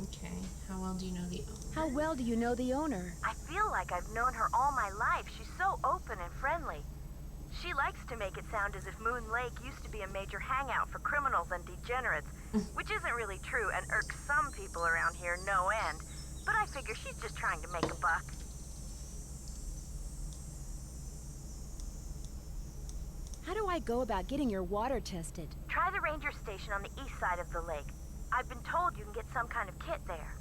Okay. How well do you know the owner? How well do you know the owner? I feel like I've known her all my life. She's so open and friendly. She likes to make it sound as if Moon Lake used to be a major hangout for criminals and degenerates, which isn't really true and irks some people around here no end. But I figure she's just trying to make a buck. How do I go about getting your water tested? Try the ranger station on the east side of the lake. I've been told you can get some kind of kit there.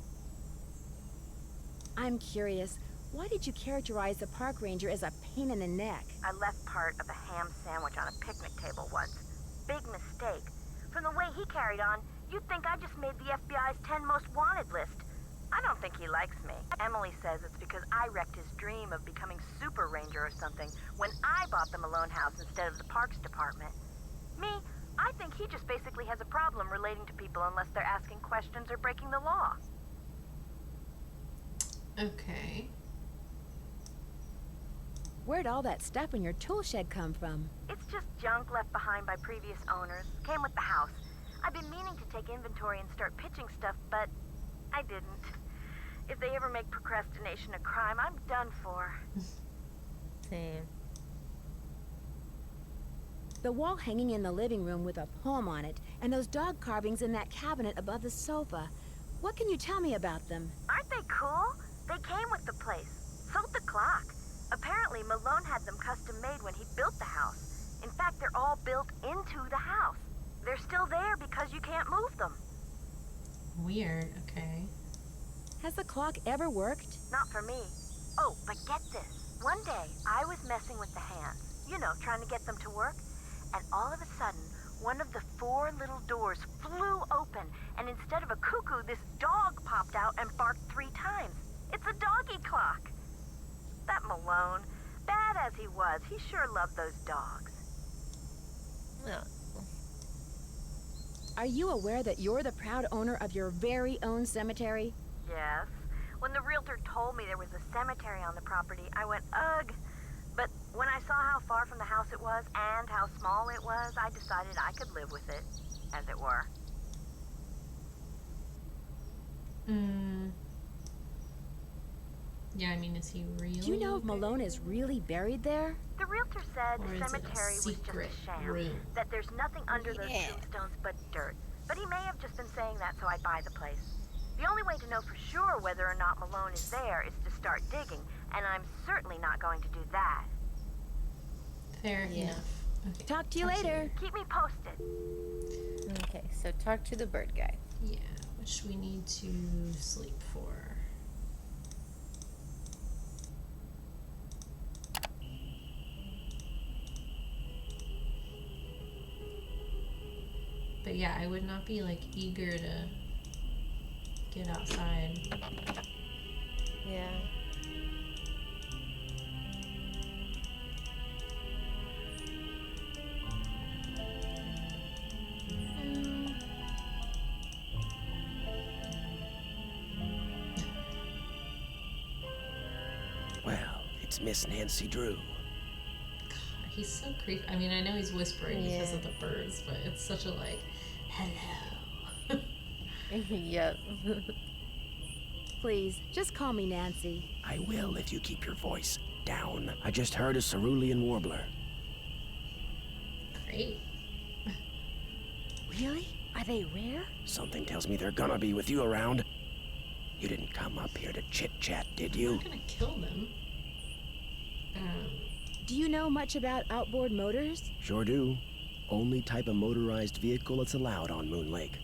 I'm curious. Why did you characterize the park ranger as a pain in the neck? I left part of a ham sandwich on a picnic table once. Big mistake. From the way he carried on, you'd think I just made the FBI's 10 most wanted list. I don't think he likes me. Emily says it's because I wrecked his dream of becoming super ranger or something when I bought the Malone house instead of the parks department. Me, I think he just basically has a problem relating to people unless they're asking questions or breaking the law. Okay. Where'd all that stuff in your tool shed come from? It's just junk left behind by previous owners. Came with the house. I've been meaning to take inventory and start pitching stuff, but I didn't. If they ever make procrastination a crime, I'm done for. Same. The wall hanging in the living room with a poem on it, and those dog carvings in that cabinet above the sofa. What can you tell me about them? Aren't they cool? They came with the place. So the clock. Apparently, Malone had them custom made when he built the house. In fact, they're all built into the house. They're still there because you can't move them. Weird, okay. Has the clock ever worked? Not for me. Oh, but get this. One day, I was messing with the hands. You know, trying to get them to work. And all of a sudden, one of the 4 little doors flew open, and instead of a cuckoo, this dog popped out and barked 3 times. It's a doggy clock. That Malone, bad as he was, he sure loved those dogs. Well, Are you aware that you're the proud owner of your very own cemetery? Yes. When the realtor told me there was a cemetery on the property, I went, ugh. But when I saw how far from the house it was and how small it was, I decided I could live with it, as it were. Yeah, I mean, is he really? Do you know if Malone is really buried there? The realtor said Or the is it a cemetery was just secret a sham, room? that there's nothing under those Yeah. tombstones but dirt. But he may have just been saying that so I'd buy the place. The only way to know for sure whether or not Malone is there is to start digging, and I'm certainly not going to do that. Fair Yeah. enough. Okay. Talk to you later. Keep me posted. okay, so talk to the bird guy. Yeah, which we need to sleep for. But yeah, I would not be like eager to get outside. Yeah. Well, it's Miss Nancy Drew. God, he's so creepy. I mean, I know he's whispering because Yeah. of the birds, but it's such a like, hello. Yep. Please, just call me Nancy. I will if you keep your voice down. I just heard a cerulean warbler. Great. Really? Are they rare? Something tells me they're gonna be with you around. You didn't come up here to chit-chat, did I'm you? not gonna kill them. Do you know much about outboard motors? Sure do. Only type of motorized vehicle that's allowed on Moon Lake.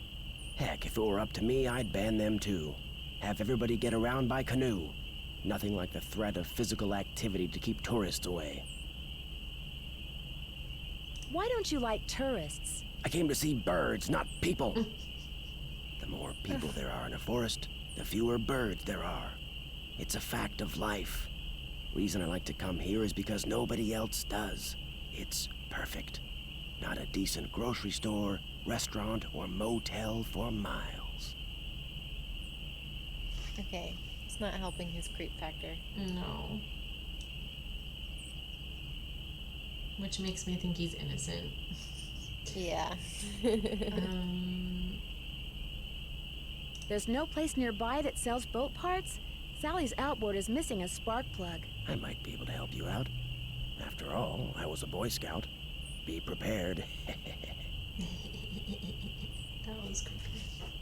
Heck, if it were up to me, I'd ban them too. Have everybody get around by canoe. Nothing like the threat of physical activity to keep tourists away. Why don't you like tourists? I came to see birds, not people. The more people there are in a forest, the fewer birds there are. It's a fact of life. Reason I like to come here is because nobody else does. It's perfect. Not a decent grocery store, restaurant, or motel for miles. Okay, it's not helping his creep factor. No. Which makes me think he's innocent. Yeah. There's no place nearby that sells boat parts? Sally's outboard is missing a spark plug. I might be able to help you out. After all, I was a Boy Scout. Be prepared. That was creepy.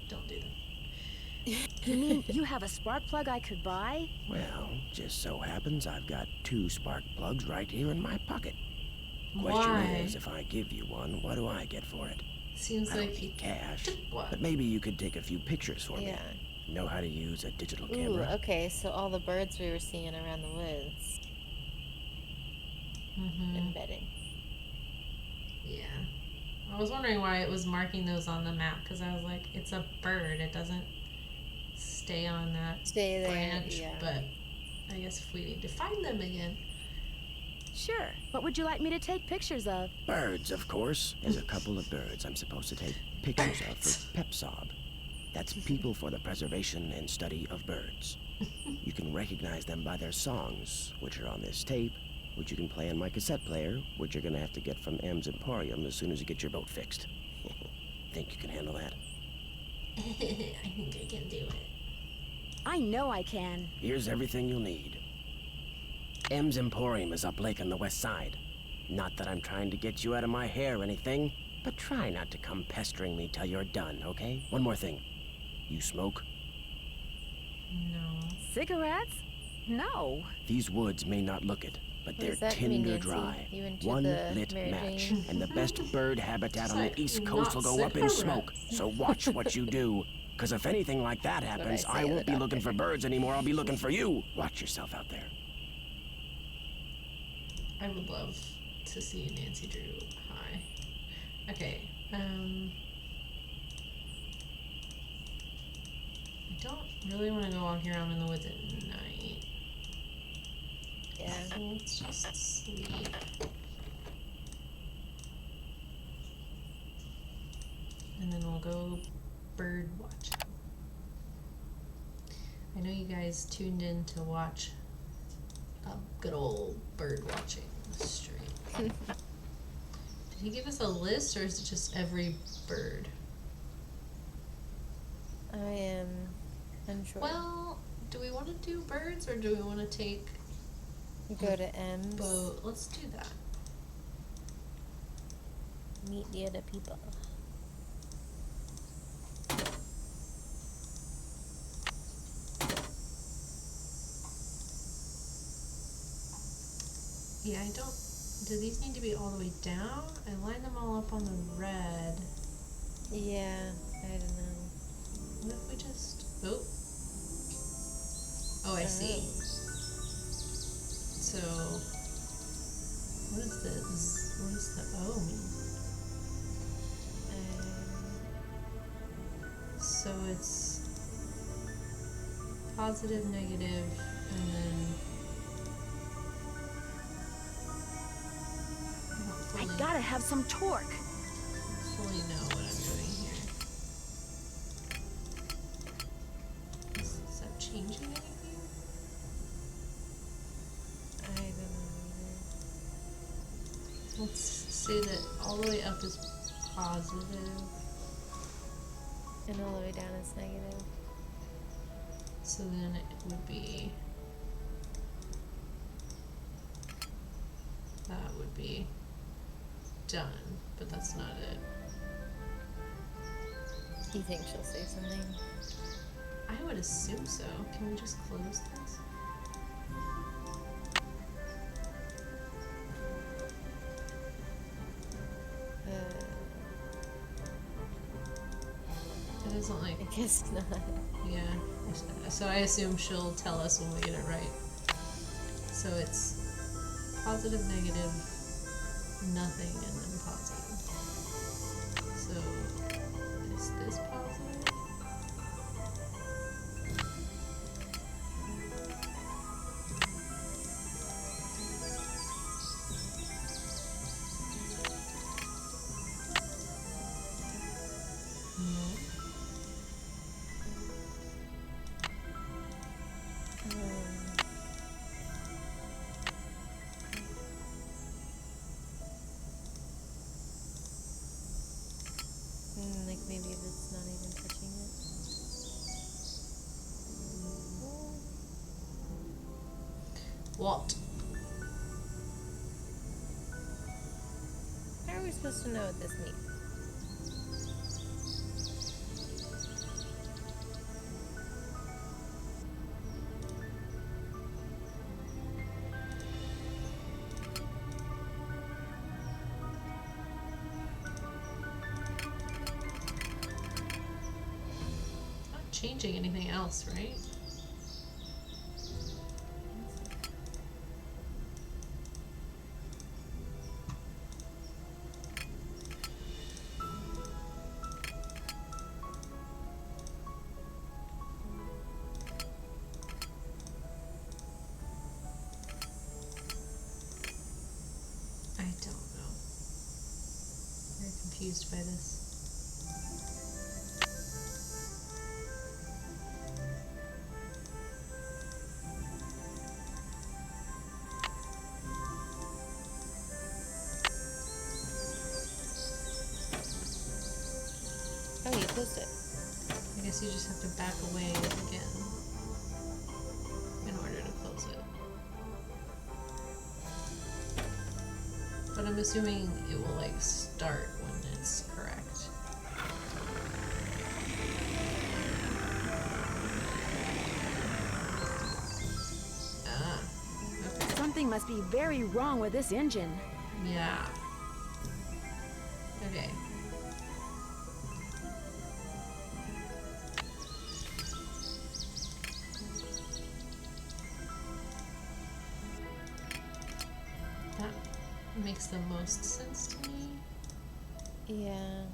Don't do that. You mean you have a spark plug I could buy? Well, just so happens I've got 2 spark plugs right here in my pocket. Question Why? is, if I give you one, what do I get for it? Seems I like don't he need cash, took one. but maybe you could take a few pictures for Yeah. me. Know how to use a digital Ooh, camera? okay, so all the birds we were seeing around the woods. Embedding. Yeah. I was wondering why it was marking those on the map, because I was like, it's a bird. It doesn't stay on that Stay there, branch. yeah. But I guess if we need to find them again. Sure. What would you like me to take pictures of? Birds, of course. There's a couple of birds I'm supposed to take pictures of for PEPSOB. That's People for the Preservation and Study of Birds. You can recognize them by their songs, which are on this tape, which you can play on my cassette player, which you're gonna have to get from M's Emporium as soon as you get your boat fixed. Think you can handle that? I think I can do it. I know I can. Here's everything you'll need. M's Emporium is up lake on the west side. Not that I'm trying to get you out of my hair or anything, but try not to come pestering me till you're done, okay? One more thing. You smoke? No. Cigarettes? No. These woods may not look it, but What they're does that mean, tinder Nancy? dry. You into One the lit Mary match, Jane? and the best bird habitat on Like, the East not Coast will go up in smoke. cigarettes. So watch what you do. Because if anything like that what I happens, say I to the won't be looking for doctor. birds anymore. I'll be looking for you. Watch yourself out there. I would love to see Nancy Drew high. Okay, I don't really want to go walking around in the woods at night. Yeah. So let's just sleep. And then we'll go bird watching. I know you guys tuned in to watch a good old bird watching stream. Did he give us a list or is it just every bird? I am unsure. Well, do we want to do birds or do we want to take Go to M's. boat? Let's do that. Meet the other people. Yeah, I don't. Do these need to be all the way down? I lined them all up on the red. Yeah, I don't know. What if we just. Oh. Oh, I see. So. What is this? What does the O mean? So it's positive, negative, and then. I I don't gotta have some torque. fully know what I'm doing here. Is that changing anything? I don't know Let's say that all the way up is positive. either. And all the way down is negative. So then it would be. That would be done, but that's not it. Do you think she'll say something? I would assume so. Can we just close this? It doesn't like. I guess not. Yeah. So I assume she'll tell us when we get it right. So it's positive, negative, nothing, and then positive. So is this positive? No. Like maybe if it's not even touching it. What? How are we supposed to know what this means? Not changing anything else, right? I don't know. Very confused by this. Oh, you closed it. I guess you just have to back away again in order to close it. But I'm assuming it will like start when it's correct. Ah, okay. Something must be very wrong with this engine. Yeah. Okay. That makes the most sense to me. Yeah.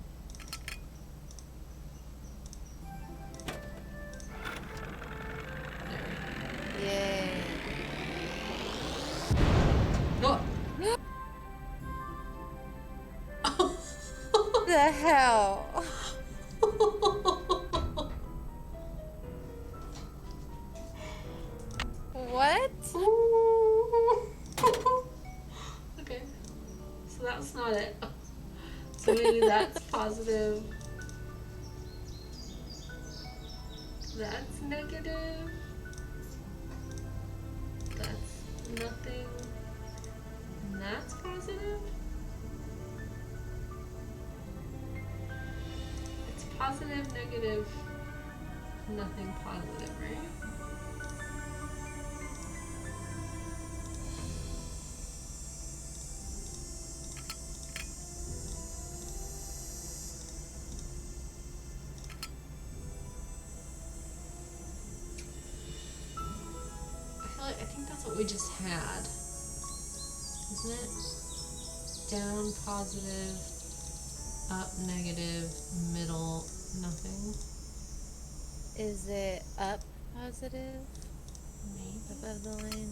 Yay. Oh! The hell? What? Okay. So that's not it. So maybe that's positive. That's negative. That's nothing. And that's positive. It's positive, negative, nothing positive, right? I think that's what we just had. Isn't it? Down, positive, up, negative, middle, nothing. Is it up positive? Maybe. Above the line?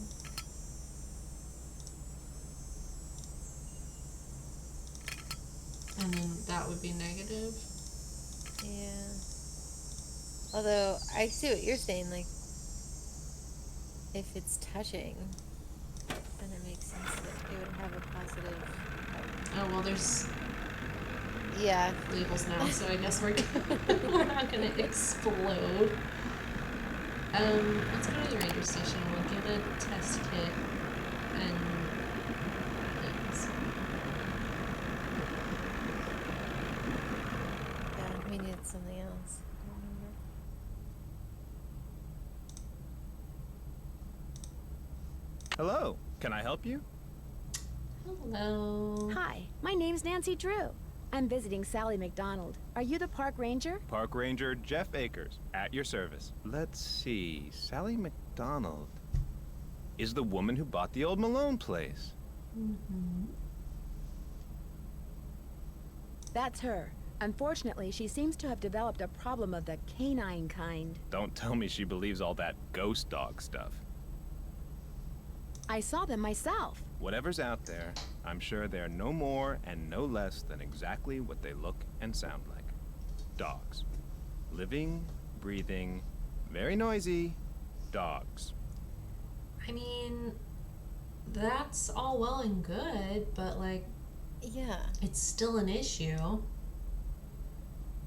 And then that would be negative. Yeah. Although, I see what you're saying, like, if it's touching, then it makes sense that it would have a positive. Oh, well, there's Yeah. labels now, so I guess we're we're not gonna explode. Let's go to the ranger station. We'll get a test kit and things. Yeah, we needed something else. I remember. Hello, can I help you? Hello. Hi, my name's Nancy Drew. I'm visiting Sally McDonald. Are you the park ranger? Park Ranger Jeff Akers, at your service. Let's see, Sally McDonald is the woman who bought the old Malone place. Mm-hmm. That's her. Unfortunately, she seems to have developed a problem of the canine kind. Don't tell me she believes all that ghost dog stuff. I saw them myself. Whatever's out there, I'm sure they're no more and no less than exactly what they look and sound like. Dogs. Living, breathing, very noisy dogs. I mean, that's all well and good, but like, Yeah. it's still an issue.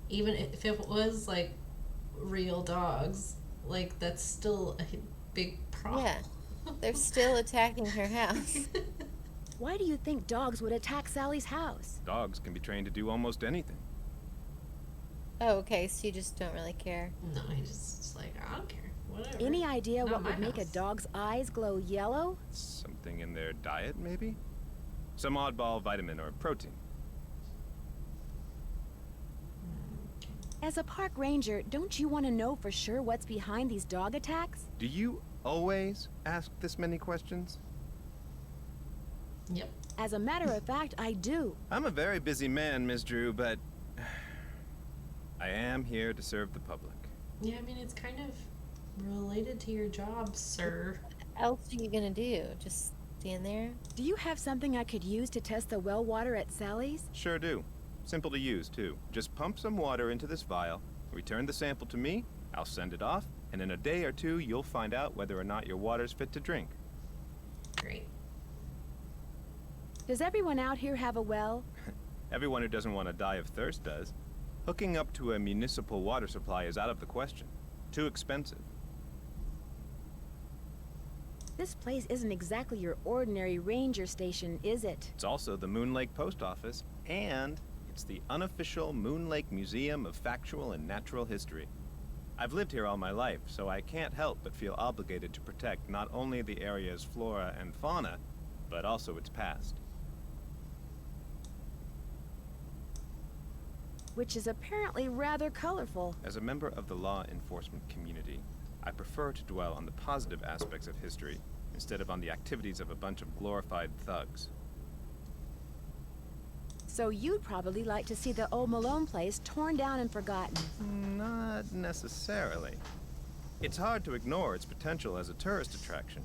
Even if it was like real dogs, like that's still a big problem. Yeah. They're still attacking her house. Why do you think dogs would attack Sally's house? Dogs can be trained to do almost anything. Oh, okay, so you just don't really care. No, he's just like, I don't care. Whatever. Any idea Not what my would make a house. dog's eyes glow yellow? Something in their diet, maybe? Some oddball vitamin or protein. As a park ranger, don't you want to know for sure what's behind these dog attacks? Do you always ask this many questions? Yep. As a matter of fact, I do. I'm a very busy man, Miss Drew, but I am here to serve the public. Yeah, I mean, it's kind of related to your job, sir. What else are you gonna do? Just stand there? Do you have something I could use to test the well water at Sally's? Sure do. Simple to use, too. Just pump some water into this vial, return the sample to me, I'll send it off, and in a day or two, you'll find out whether or not your water's fit to drink. Great. Does everyone out here have a well? Everyone who doesn't want to die of thirst does. Hooking up to a municipal water supply is out of the question. Too expensive. This place isn't exactly your ordinary ranger station, is it? It's also the Moon Lake Post Office, and it's the unofficial Moon Lake Museum of Factual and Natural History. I've lived here all my life, so I can't help but feel obligated to protect not only the area's flora and fauna, but also its past. Which is apparently rather colorful. As a member of the law enforcement community, I prefer to dwell on the positive aspects of history instead of on the activities of a bunch of glorified thugs. So you'd probably like to see the old Malone place torn down and forgotten. Not necessarily. It's hard to ignore its potential as a tourist attraction.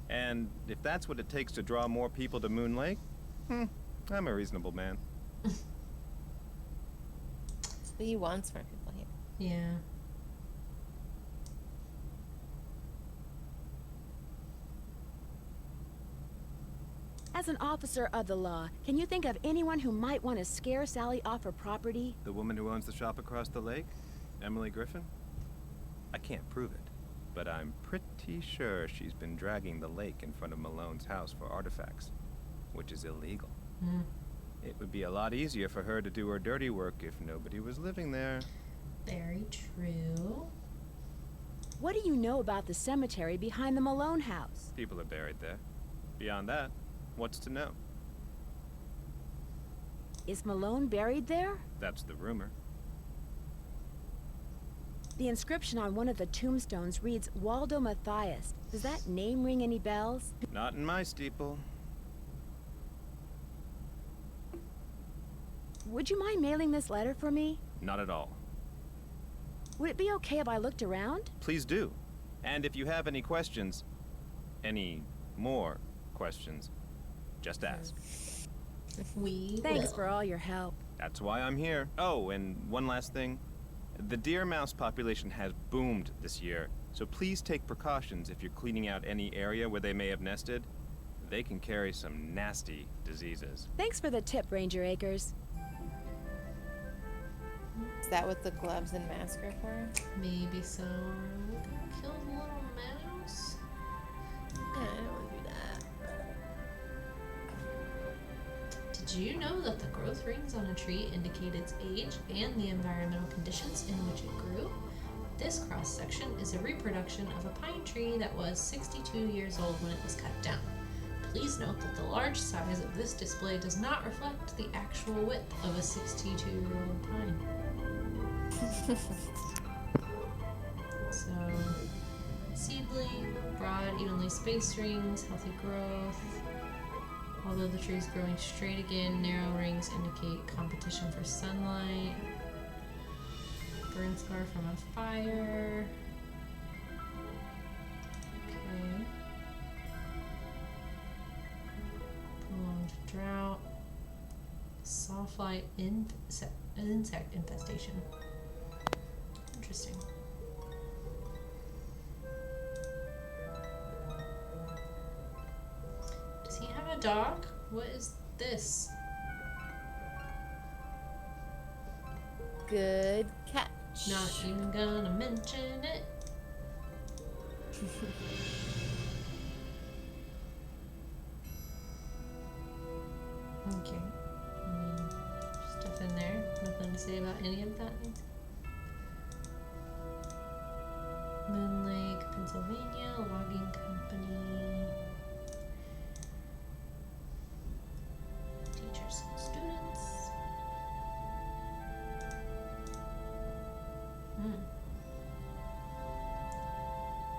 And if that's what it takes to draw more people to Moon Lake, I'm a reasonable man. He wants more people here. Yeah. As an officer of the law, can you think of anyone who might want to scare Sally off her property? The woman who owns the shop across the lake? Emily Griffin? I can't prove it, but I'm pretty sure she's been dragging the lake in front of Malone's house for artifacts, which is illegal. It would be a lot easier for her to do her dirty work if nobody was living there. Very true. What do you know about the cemetery behind the Malone house? People are buried there. Beyond that, what's to know? Is Malone buried there? That's the rumor. The inscription on one of the tombstones reads Waldo Matthias. Does that name ring any bells? Not in my steeple. Would you mind mailing this letter for me? Not at all. Would it be okay if I looked around? Please do. And if you have any questions, any more questions, just ask. Thanks will. for all your help. That's why I'm here. Oh, and one last thing. The deer mouse population has boomed this year, so please take precautions if you're cleaning out any area where they may have nested. They can carry some nasty diseases. Thanks for the tip, Ranger Akers. Is that what the gloves and mask are for? Maybe so. We can kill the little mouse. Yeah, I don't want to do that. Did you know that the growth rings on a tree indicate its age and the environmental conditions in which it grew? This cross section is a reproduction of a pine tree that was 62 years old when it was cut down. Please note that the large size of this display does not reflect the actual width of a 62-year-old pine. So, seedling, broad, evenly spaced rings, healthy growth. Although the tree is growing straight again, narrow rings indicate competition for sunlight. Burn scar from a fire. Okay. Prolonged drought. Sawfly insect infestation. Interesting. Does he have a dog? What is this? Good catch. Not even gonna mention it. Okay. Stuff in there. Nothing to say about any of that. Moon Lake, Pennsylvania, logging company. Teachers and students.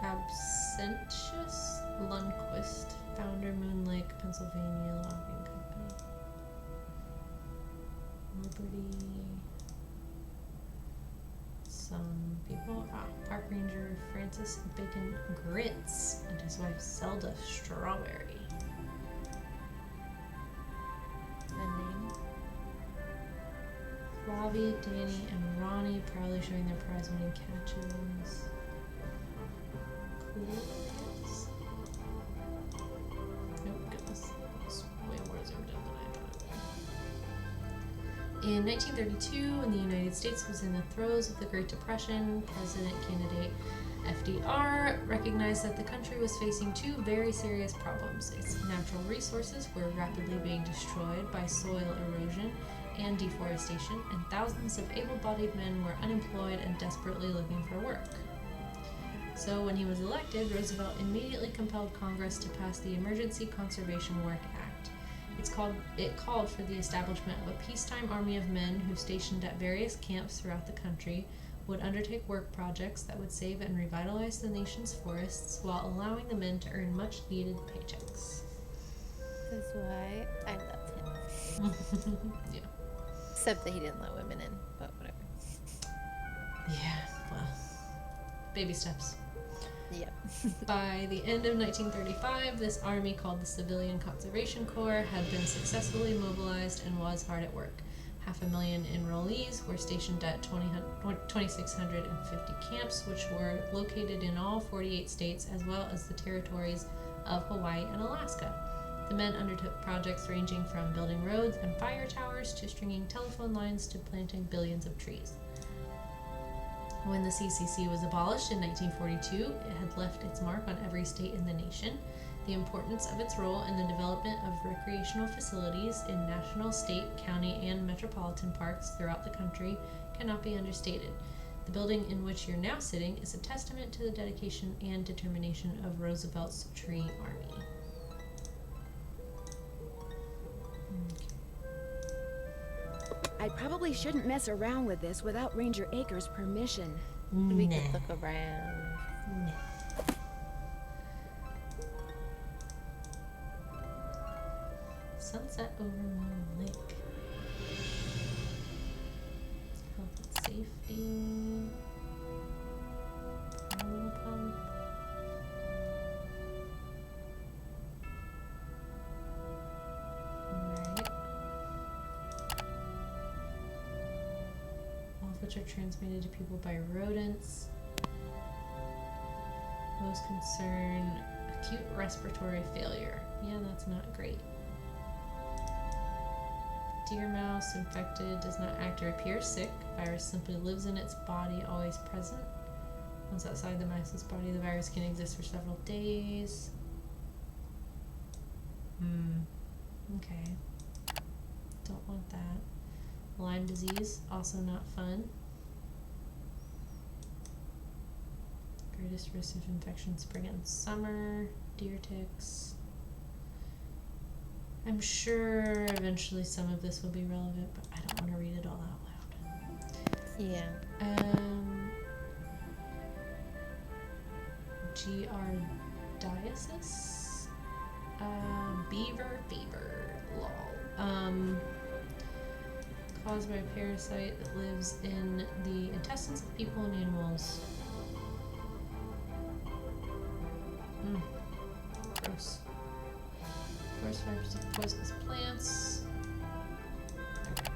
Absentius Lundquist, founder, Moon Lake, Pennsylvania, logging company. Liberty. Some people. Park Ranger Francis Bacon Grits and his wife Zelda Strawberry. A name. Flavia, Danny, and Ronnie proudly showing their prize-winning catches. Cool. Nope, goodness. It's way more zoomed in than I thought it would. In 1932, when the United States was in the throes of the Great Depression, President candidate FDR recognized that the country was facing two very serious problems. Its natural resources were rapidly being destroyed by soil erosion and deforestation, and thousands of able-bodied men were unemployed and desperately looking for work. So when he was elected, Roosevelt immediately compelled Congress to pass the Emergency Conservation Work Act. It called for the establishment of a peacetime army of men who, stationed at various camps throughout the country, would undertake work projects that would save and revitalize the nation's forests while allowing the men to earn much-needed paychecks. This is why I loved him. Yeah. Except that he didn't let women in, but whatever. Yeah, well, baby steps. Yep. By the end of 1935, this army, called the Civilian Conservation Corps, had been successfully mobilized and was hard at work. 500,000 enrollees were stationed at 2,650 camps, which were located in all 48 states, as well as the territories of Hawaii and Alaska. The men undertook projects ranging from building roads and fire towers to stringing telephone lines to planting billions of trees. When the CCC was abolished in 1942, it had left its mark on every state in the nation. The importance of its role in the development of recreational facilities in national, state, county, and metropolitan parks throughout the country cannot be understated. The building in which you're now sitting is a testament to the dedication and determination of Roosevelt's Tree Army. I probably shouldn't mess around with this without Ranger Acres' permission. We could look around. Sunset over Moon Lake. Health and safety. Pollen pump. Alright. All of which are transmitted to people by rodents. Most concern acute respiratory failure. Yeah, that's not great. Deer mouse infected does not act or appear sick. Virus simply lives in its body, always present. Once outside the mouse's body, the virus can exist for several days. Okay. Don't want that. Lyme disease, also not fun. Greatest risk of infection spring and summer. Deer ticks. I'm sure eventually some of this will be relevant, but I don't want to read it all out loud. Yeah. Giardiasis? Beaver fever. Lol. Caused by a parasite that lives in the intestines of people and animals. Gross. Forest fires of poisonous plants. Okay.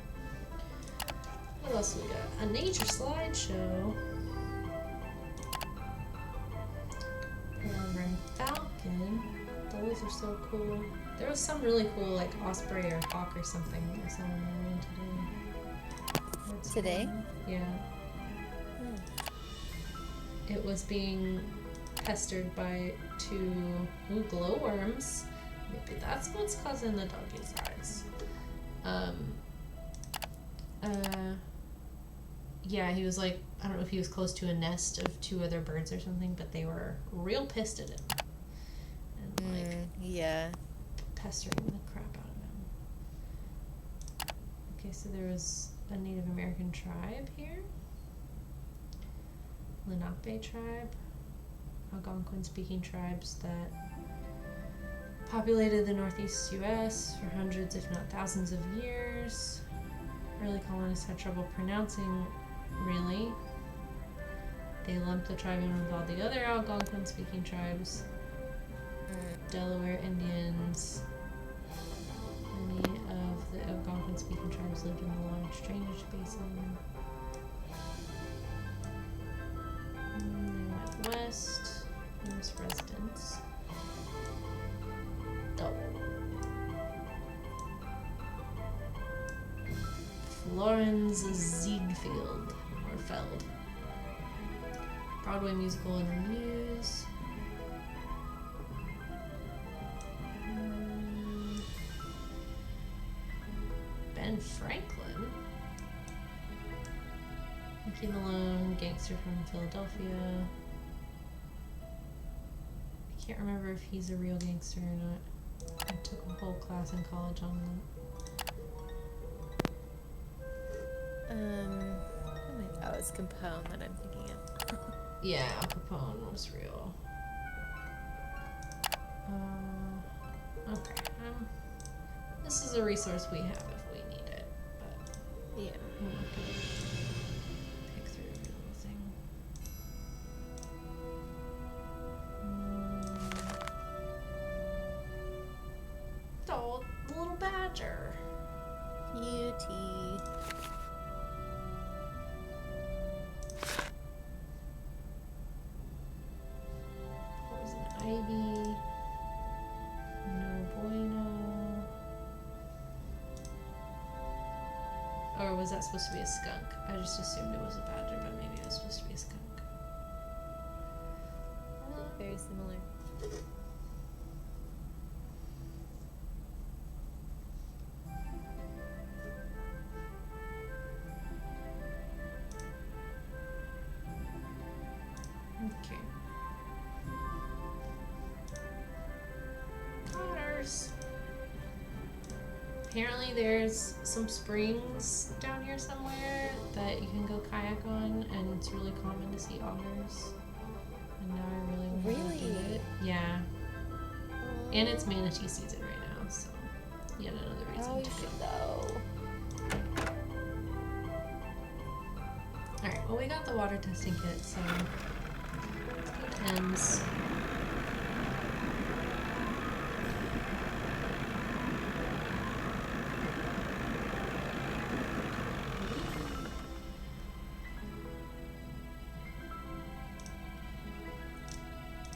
What else we got? A nature slideshow. Peregrine falcon. Those are so cool. There was some really cool, like osprey or hawk or something I saw on the road today. That's Today? cool. Yeah. It was being pestered by two glowworms. Maybe that's what's causing the doggy's eyes. Yeah, he was like, I don't know if he was close to a nest of two other birds or something, but they were real pissed at him. And like, yeah. pestering the crap out of him. Okay, so there was a Native American tribe here. Lenape tribe. Algonquin-speaking tribes that populated the northeast U.S. for hundreds, if not thousands of years. Early colonists had trouble pronouncing really. They lumped the tribe in with all the other Algonquin-speaking tribes. Delaware Indians. Many of the Algonquin-speaking tribes lived in the large drainage basin. They went west. Famous residents. Florence Ziegfeld, or Feld. Broadway musical in the news. Ben Franklin. Mickey Malone, gangster from Philadelphia. I can't remember if he's a real gangster or not. I took a whole class in college on that. Oh, it's Capone that I'm thinking of. Yeah, Capone was real. Okay. This is a resource we have if we need it, but Yeah. I'm not gonna pick through every little thing. Oh, the little badger. Cutie. Poison ivy. No bueno. Or was that supposed to be a skunk? I just assumed it was a badger, but maybe it was supposed to be a skunk. Very similar. Okay. Otters. Apparently there's some springs down here somewhere that you can go kayak on, and it's really common to see otters. And now I really want to do Really? it. Yeah. And it's manatee season right now, so yet another reason Oh, you to go. should go. Alright, well we got the water testing kit, so let's go to M's.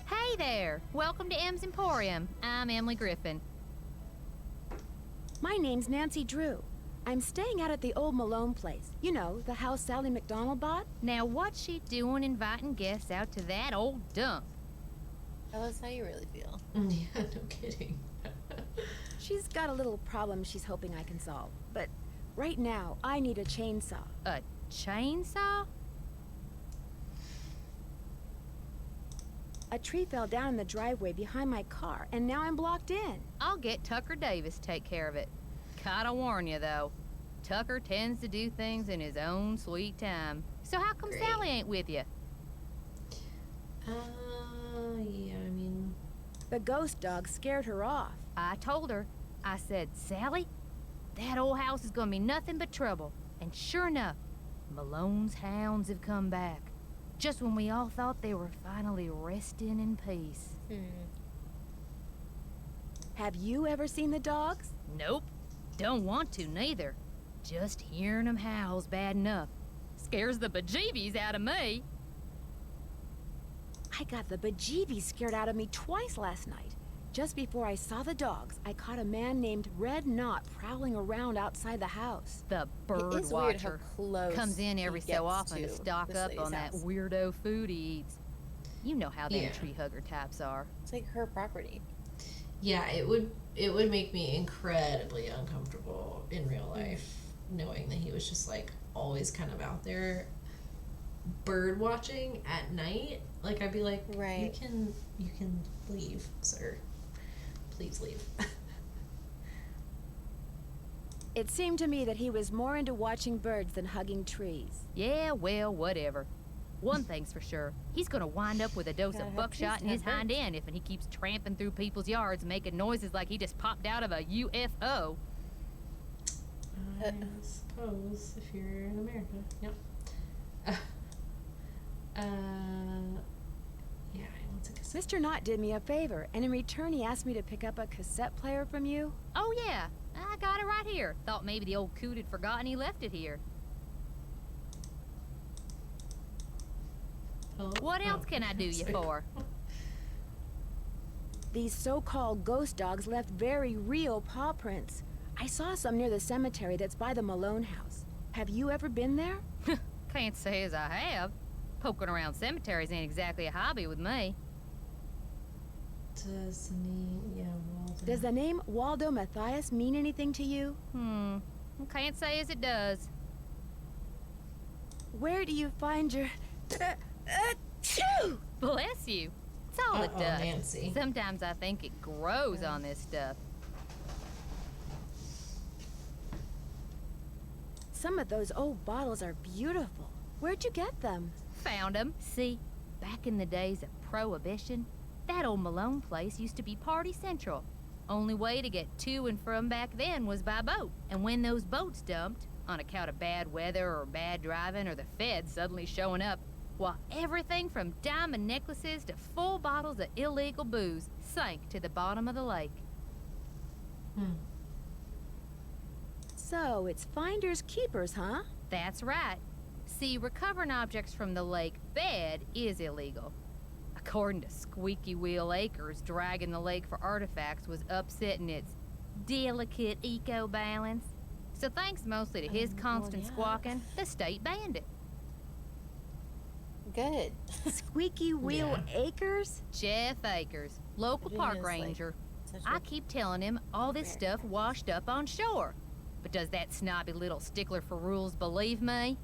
Hey there! Welcome to M's Emporium. I'm Emily Griffin. My name's Nancy Drew. I'm staying out at the old Malone place. You know, the house Sally McDonald bought? Now, what's she doing inviting guests out to that old dump? Tell us how you really feel. Yeah, no kidding. She's got a little problem she's hoping I can solve. But right now, I need a chainsaw. A chainsaw? A tree fell down in the driveway behind my car, and now I'm blocked in. I'll get Tucker Davis to take care of it. Gotta warn you, though. Tucker tends to do things in his own sweet time. So how come Great. Sally ain't with you? Yeah, I mean, The ghost dog scared her off. I told her. I said, Sally, that old house is gonna be nothing but trouble. And sure enough, Malone's hounds have come back. Just when we all thought they were finally resting in peace. Have you ever seen the dogs? Nope. Don't want to, neither. Just hearing 'em howl's bad enough. Scares the bejeebies out of me. I got the bejeebies scared out of me twice last night. Just before I saw the dogs, I caught a man named Red Knot prowling around outside the house. The bird It is weird how watcher. close Comes in he every gets so often to to stock this up lady's on that house. weirdo food he eats. You know how them Yeah. tree hugger types are. It's like her property. yeah, it would make me incredibly uncomfortable in real life, knowing that he was just like always kind of out there bird watching at night. Like I'd be like, Right. you can leave, sir. Please leave. It seemed to me that he was more into watching birds than hugging trees. Yeah, well, whatever. One thing's for sure. He's gonna wind up with a dose Gotta of have buckshot peace in his and have hind birds. end if he keeps tramping through people's yards making noises like he just popped out of a UFO. I suppose if you're in America. Yep. Yeah, he wants a cassette. Mr. Knott did me a favor, and in return he asked me to pick up a cassette player from you. Oh yeah, I got it right here. Thought maybe the old coot had forgotten he left it here. Oh, What else oh, can I do you sorry. for? These so-called ghost dogs left very real paw prints. I saw some near the cemetery that's by the Malone house. Have you ever been there? Can't say as I have. Poking around cemeteries ain't exactly a hobby with me. Does the name, yeah, Waldo. Does the name Waldo Matthias mean anything to you? Can't say as it does. Where do you find your... Bless you. It's all it Uh-oh, does. Nancy. Sometimes I think it grows on this stuff. Some of those old bottles are beautiful. Where'd you get them? Found 'em. See, back in the days of Prohibition, that old Malone place used to be party central. Only way to get to and from back then was by boat. And when those boats dumped, on account of bad weather or bad driving or the feds suddenly showing up, well, everything from diamond necklaces to full bottles of illegal booze sank to the bottom of the lake. So, it's finders keepers, huh? That's right. See, recovering objects from the lake bed is illegal. According to Squeaky Wheel Acres, dragging the lake for artifacts was upsetting its delicate eco-balance. So thanks mostly to his constant squawking, the state banned it. Good. Squeaky Wheel Acres? Jeff Akers, local It park is, like, ranger. such I a- keep telling him all this stuff washed up on shore. But does that snobby little stickler for rules believe me?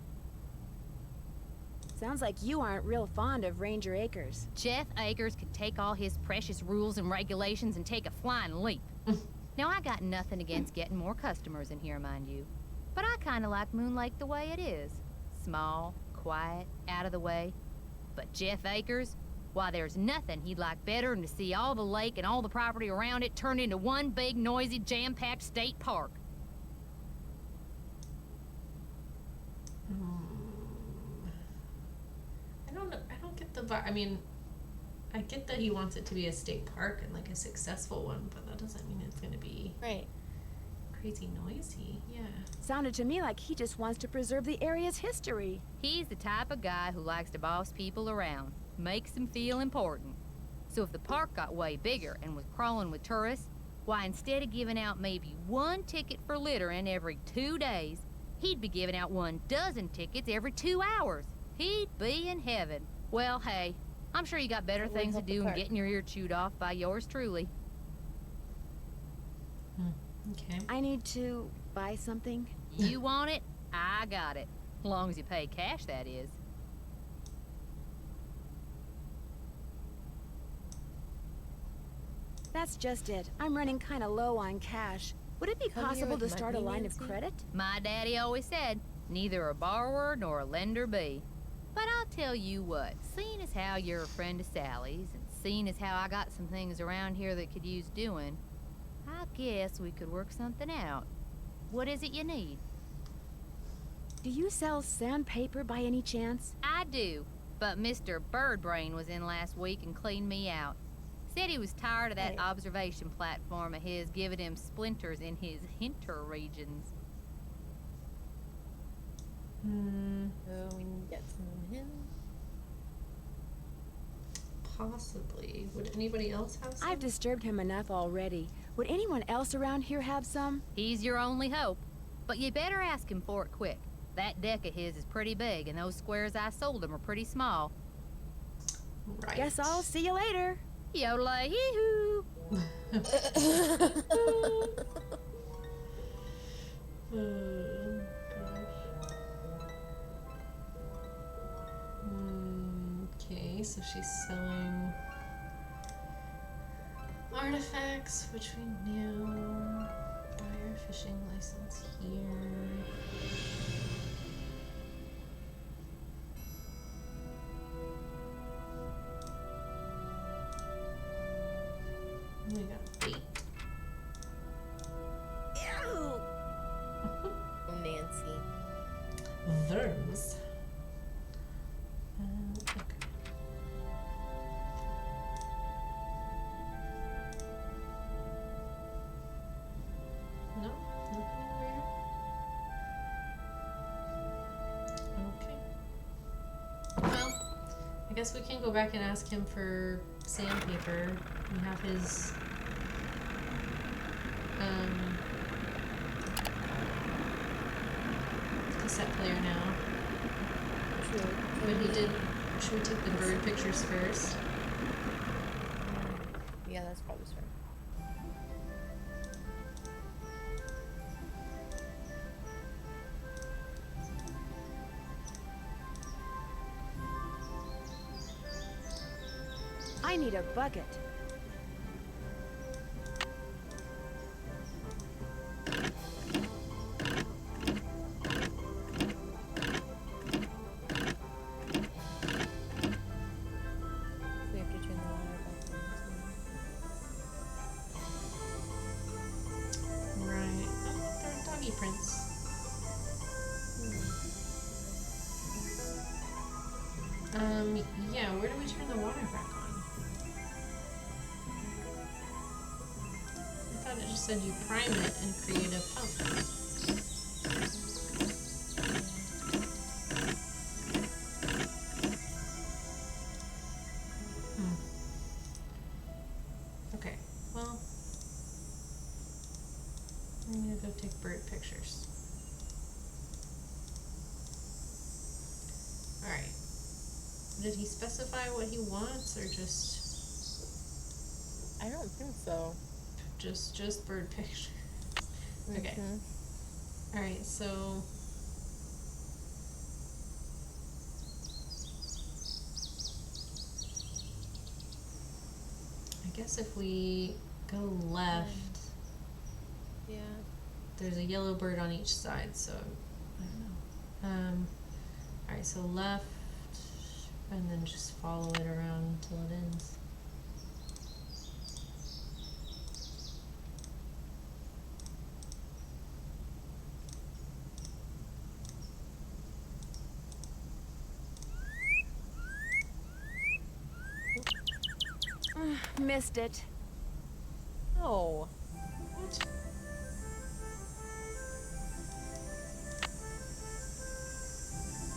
Sounds like you aren't real fond of Ranger Acres. Jeff Akers could take all his precious rules and regulations and take a flying leap. Now, I got nothing against getting more customers in here, mind you. But I kind of like Moon Lake the way it is. Small, quiet, out of the way. But Jeff Akers, why, there's nothing he'd like better than to see all the lake and all the property around it turned into one big, noisy, jam-packed state park. I don't get the vibe. I mean, I get that he wants it to be a state park and like a successful one, but that doesn't mean it's gonna be Right. crazy noisy. Yeah. Sounded to me like he just wants to preserve the area's history. He's the type of guy who likes to boss people around, makes them feel important. So if the park got way bigger and was crawling with tourists, why, instead of giving out maybe one ticket for littering every 2 days, he'd be giving out 12 tickets every 2 hours. He'd be in heaven. Well, hey, I'm sure you got better It would things to help the do than park. getting your ear chewed off by yours truly. Okay. I need to buy something. You want it? I got it. As long as you pay cash, that is. That's just it. I'm running kind of low on cash. Would it be Come here possible to with start a money, line of Nancy? credit? My daddy always said, neither a borrower nor a lender be. But I'll tell you what, seeing as how you're a friend of Sally's, and seeing as how I got some things around here that could use doing, I guess we could work something out. What is it you need? Do you sell sandpaper by any chance? I do, but Mr. Birdbrain was in last week and cleaned me out. Said he was tired of that Right. observation platform of his giving him splinters in his hinter regions. Oh, we need to get some of him. Possibly. Would anybody else have some? I've disturbed him enough already. Would anyone else around here have some? He's your only hope, but you better ask him for it quick. That deck of his is pretty big, and those squares I sold him are pretty small. Right. Guess I'll see you later. Yodelay hee-hoo! Oh, gosh. Okay, so she's selling artifacts, which we know. Buyer fishing license here. We got bait. Ew! Nancy. Worms. Okay. No, nothing there. Okay. Well, I guess we can go back and ask him for sandpaper. We have his cassette player now. True. But he did Should we take the bird pictures first? Yeah, that's probably smart. I need a bucket. So we have to turn the water back on. Right. Oh, they're doggy prints. Yeah, where do we turn the water back on? I thought it just said you prime it and create a pump. Okay, well, I'm gonna go take bird pictures. Alright. Did he specify what he wants, or just I don't think so. just bird pictures? Okay. Mhm. Alright, so I guess if we go left, Yeah. there's a yellow bird on each side, so I don't know. Alright, so left, and then just follow it around until it ends. Missed it. Oh. What?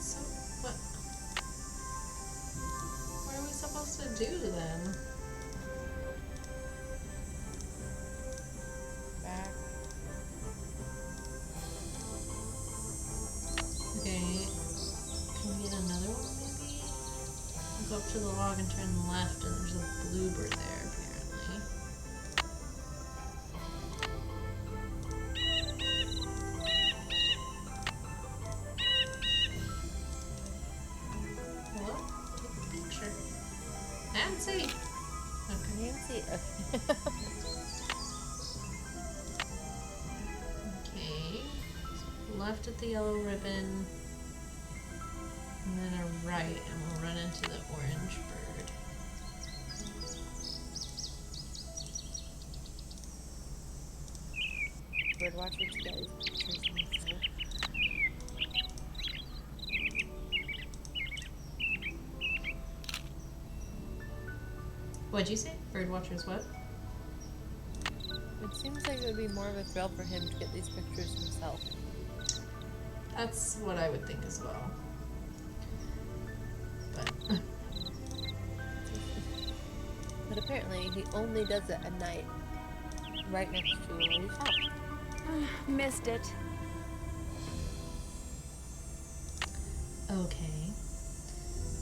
So, what? What are we supposed to do then? Back. Okay, can we get another one maybe? We'll go up to the log and turn left, and there's a bluebird there apparently. Hello? Take a picture. Nancy! Okay. Nancy. Okay. Left at the yellow ribbon. And then a right, and we'll run into the orange bird. Birdwatcher to get his pictures himself. What'd you say? Birdwatcher's what? It seems like it would be more of a thrill for him to get these pictures himself. That's what I would think as well. But But apparently he only does it at night, right next to where we shop. Missed it. okay.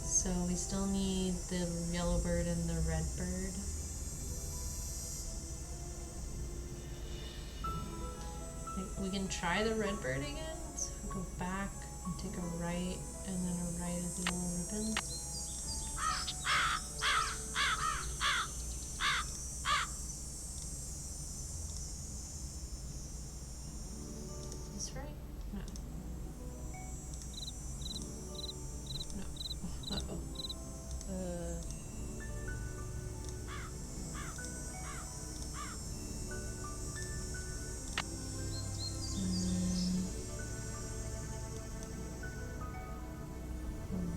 So we still need the yellow bird and the red bird. We can try the red bird again. So we go back and take a right, and then a right at the yellow ribbon. Is this right? No. No. Uh-oh.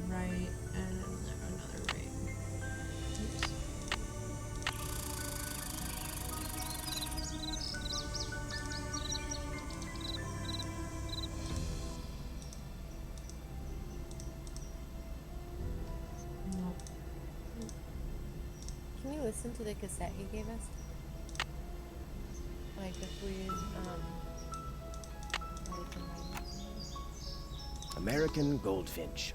Right, and another right. Oops. Nope. Can you listen to the cassette he gave us? Like if we like American Goldfinch.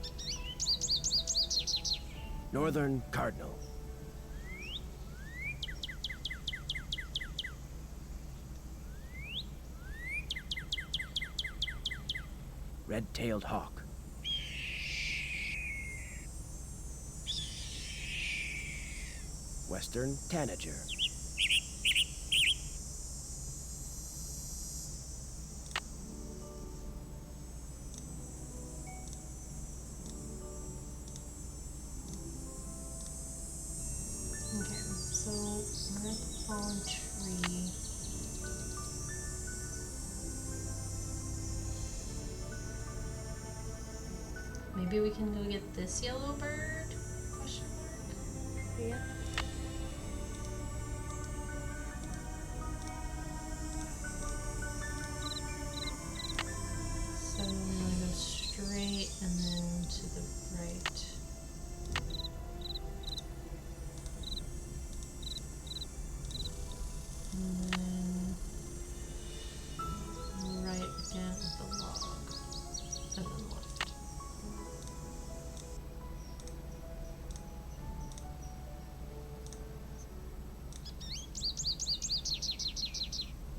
Northern cardinal. Red-tailed hawk. Western tanager. Okay, so red fallen tree. Maybe we can go get this yellow bird? Question mark. Yeah. So I'm gonna go straight and then to the right. And then right again at the log. And then left.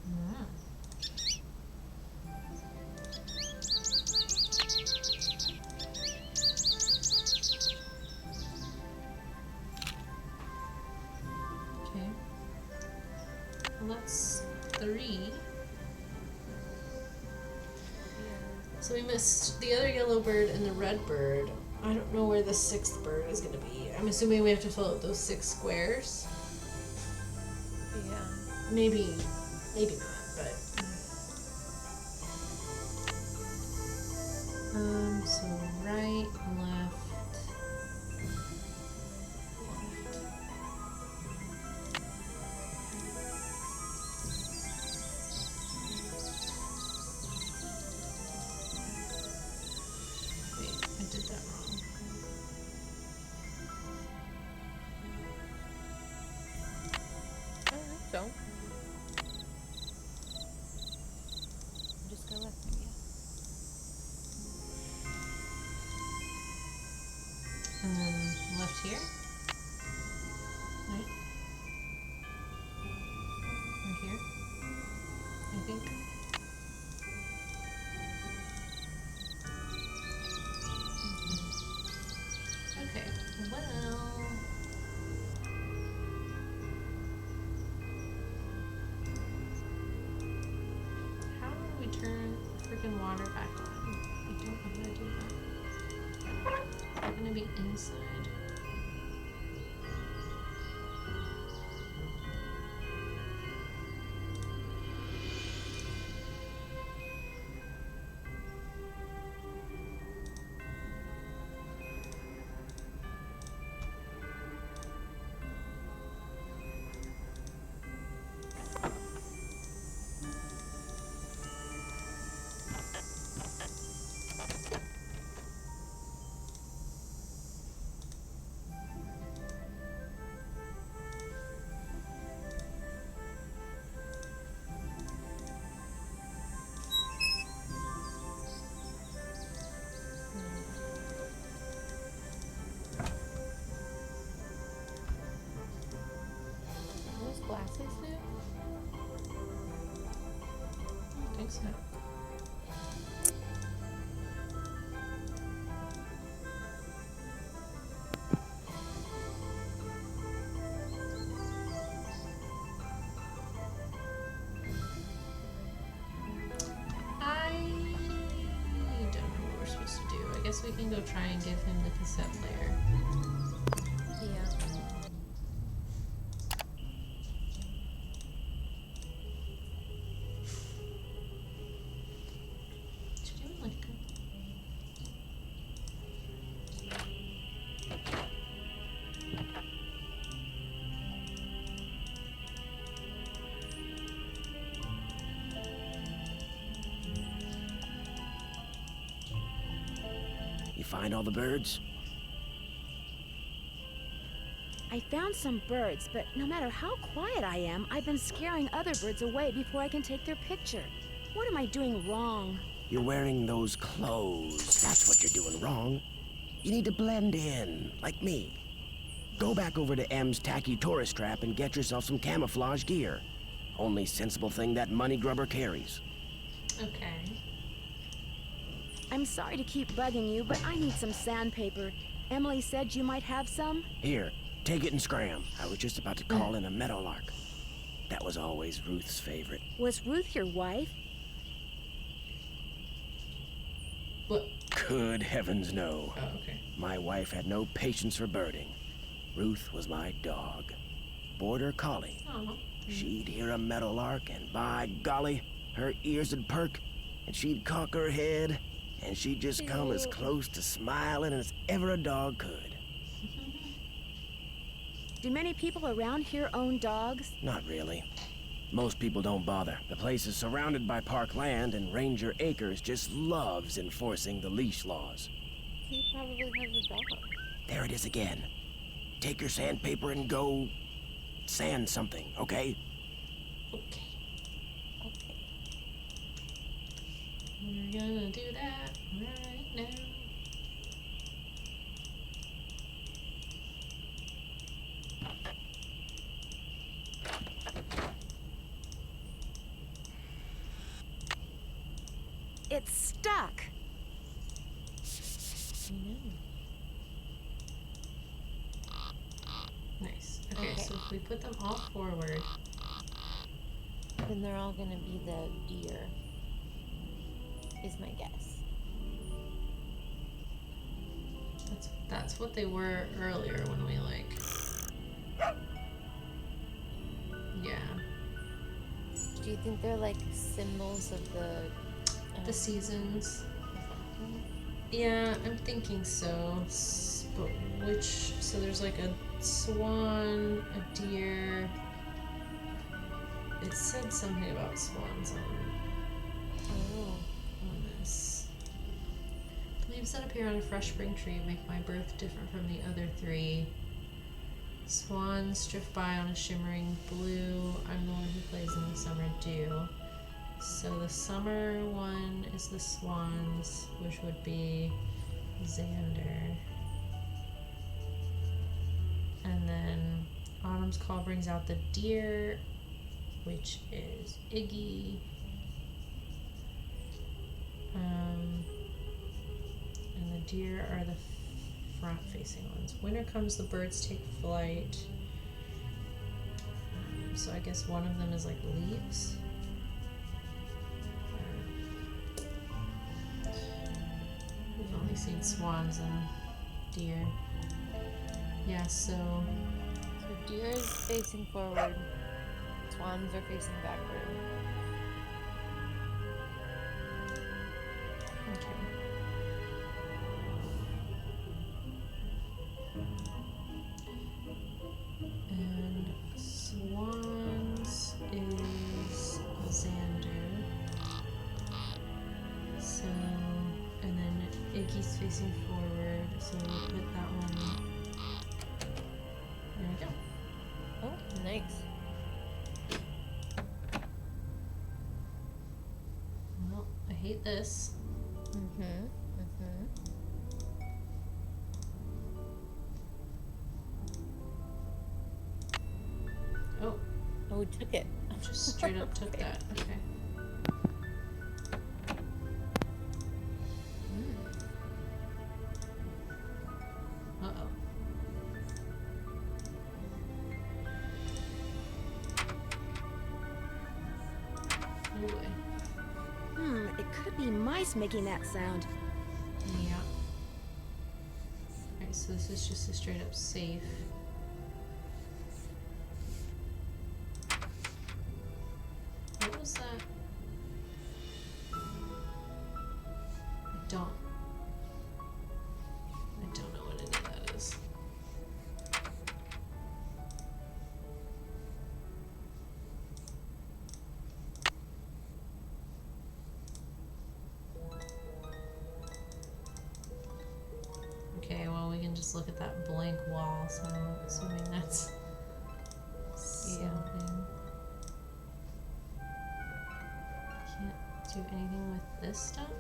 Mm. Okay. Well, that's 3. So we missed the other yellow bird and the red bird. I don't know where the 6th bird is going to be. I'm assuming we have to fill out those 6 squares. Yeah. Maybe not, but. So right, left. Wait, I did that wrong. I don't think so. Just go left, yeah. And then left here. Right? Right here. I think. Okay, well. How do we turn freaking water back on? I don't know how to do that. We're gonna be inside. Are those glasses new? I don't think so. I don't know what we're supposed to do. I guess we can go try and give him the cassette player. Yeah. What you doing, Lika? You find all the birds? I found some birds, but no matter how quiet I am, I've been scaring other birds away before I can take their picture. What am I doing wrong? You're wearing those clothes. That's what you're doing wrong. You need to blend in, like me. Go back over to M's tacky tourist trap and get yourself some camouflage gear. Only sensible thing that money grubber carries. Okay. I'm sorry to keep bugging you, but I need some sandpaper. Emily said you might have some. Here, take it and scram. I was just about to call in a meadowlark. That was always Ruth's favorite. Was Ruth your wife? What? Good heavens, no. Oh, okay. My wife had no patience for birding. Ruth was my dog. Border collie. Oh. She'd hear a meadowlark, and by golly, her ears would perk, and she'd cock her head, and she'd just come as close to smiling as ever a dog could. Do many people around here own dogs? Not really. Most people don't bother. The place is surrounded by park land, and Ranger Acres just loves enforcing the leash laws. He probably has a dog. There it is again. Take your sandpaper and go sand something, okay? Okay. Okay. We're gonna do that right now. It's stuck. Nice. Okay, Okay. so if we put them all forward, Then they're all gonna be the deer, is my guess. that's what they were earlier when we like. Yeah, Do you think they're like symbols of the seasons. Yeah, I'm thinking so. But which? So there's like a swan, a deer. It said something about swans on this. Leaves that appear on a fresh spring tree make my birth different from the other three. Swans drift by on a shimmering blue. I'm the one who plays in the summer dew. So the summer one is the swans, which would be Xander. And then autumn's call brings out the deer, which is Iggy. And the deer are the front-facing ones. Winter comes, the birds take flight. So I guess one of them is like leaves. We've only seen swans and deer. Yeah, so So deer is facing forward, swans are facing backward. okay. And swans is Xander. So, and then Iggy's facing forward, so we'll put that one. There we go. Oh, nice. Well, I hate this. Oh, Oh, we took it. just straight up took that. Okay. Uh-oh. Oh boy. It could be mice making that sound. Yeah. Alright, so this is just a straight up safe. What was that? I don't know what any of that is. Okay, well we can just look at that blank wall, so I'm assuming that's something. Can't do anything with this stuff?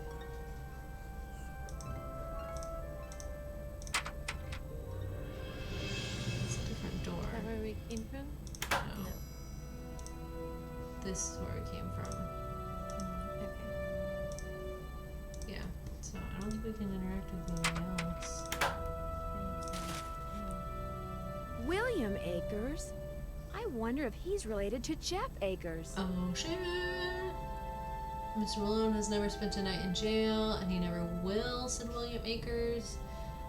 This is where it came from. Okay. Yeah. So I don't think we can interact with anyone else. William Akers? I wonder if he's related to Jeff Akers. Oh shit! Mr. Malone has never spent a night in jail, and he never will, said William Akers.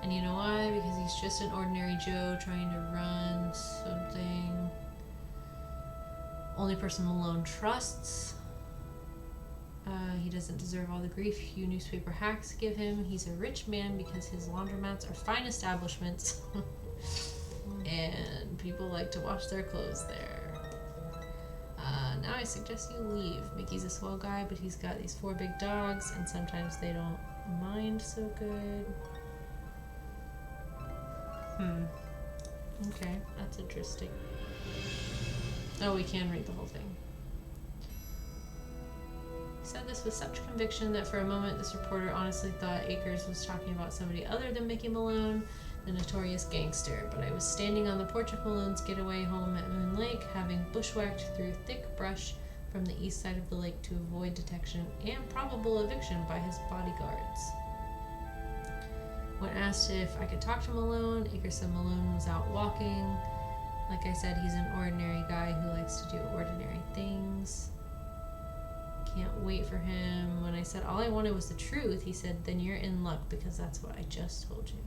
And you know why? Because he's just an ordinary Joe trying to run something. Only person Malone trusts. He doesn't deserve all the grief you newspaper hacks give him. He's a rich man because his laundromats are fine establishments. And people like to wash their clothes there. Now I suggest you leave. Mickey's a swell guy, but he's got these 4 big dogs, and sometimes they don't mind so good. Okay, that's interesting. Oh, we can read the whole thing. He said this with such conviction that for a moment this reporter honestly thought Akers was talking about somebody other than Mickey Malone, the notorious gangster. But I was standing on the porch of Malone's getaway home at Moon Lake, having bushwhacked through thick brush from the east side of the lake to avoid detection and probable eviction by his bodyguards. When asked if I could talk to Malone, Akers said Malone was out walking. Like I said, he's an ordinary guy who likes to do ordinary things. Can't wait for him. When I said all I wanted was the truth, he said, then you're in luck because that's what I just told you.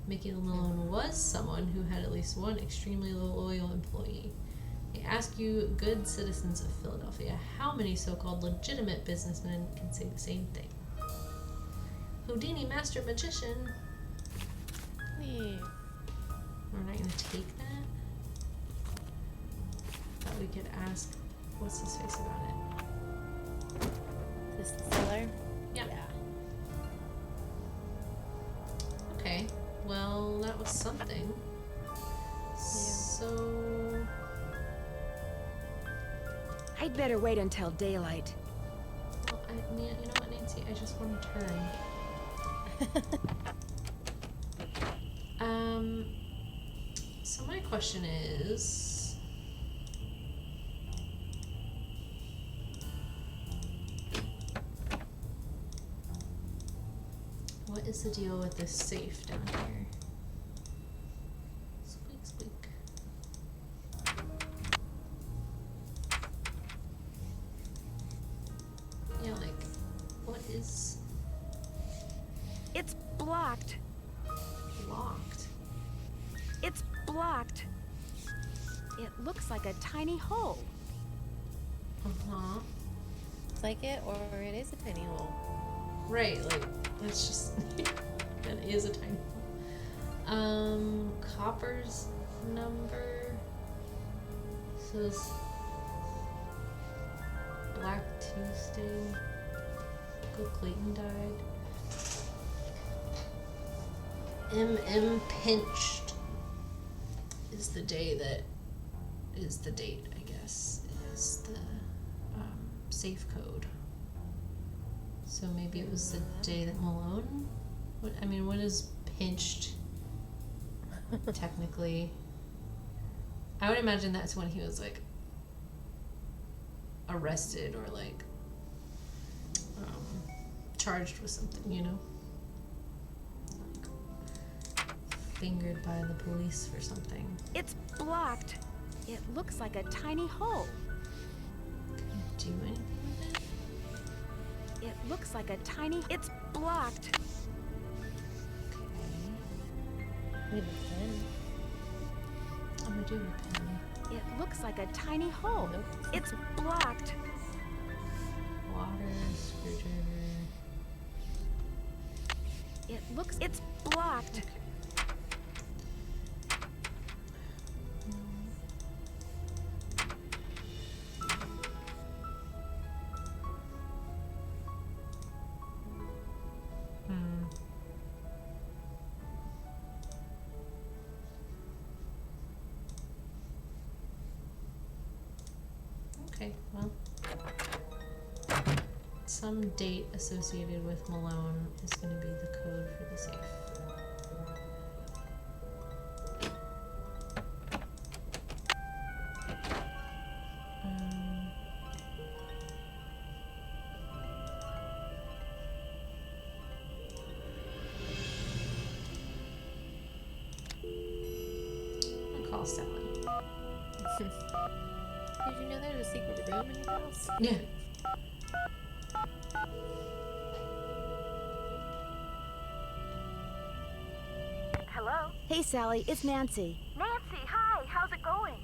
Mickey Malone was someone who had at least one extremely loyal employee. I ask you, good citizens of Philadelphia, how many so-called legitimate businessmen can say the same thing? Houdini Master Magician. Yeah. We're not gonna take that. Thought we could ask what's his face about it. This the seller? Yeah. Okay. Well, that was something. So I'd better wait until daylight. well, you know what, Nancy? I just want to turn. So my question is, what is the deal with this safe down here? Squeak, squeak. Yeah, like, what is It's blocked. locked? It's blocked. It looks like a tiny hole. Uh-huh. Looks like it, or it is a tiny hole. Right, like, that's just, that is a tiny hole. Copper's number says Black Tuesday. Uncle Clayton died. M pinched is the day that is the date, I guess, is the safe code. So maybe it was the day that Malone? What is pinched technically? I would imagine that's when he was like arrested or like charged with something, you know? Fingered by the police for something. It's blocked. It looks like a tiny hole. Can you do anything with it? It looks like a tiny... It's blocked. Okay. We have a pen. I'm gonna do a pen. It looks like a tiny hole. Nope. It's blocked. Water, screwdriver. It looks... It's blocked. Okay, well. Some date associated with Malone is going to be the code for the safe. call Sally. Did you know there's a secret room in your house? Yeah. Hello? Hey, Sally, it's Nancy. Nancy, hi. How's it going?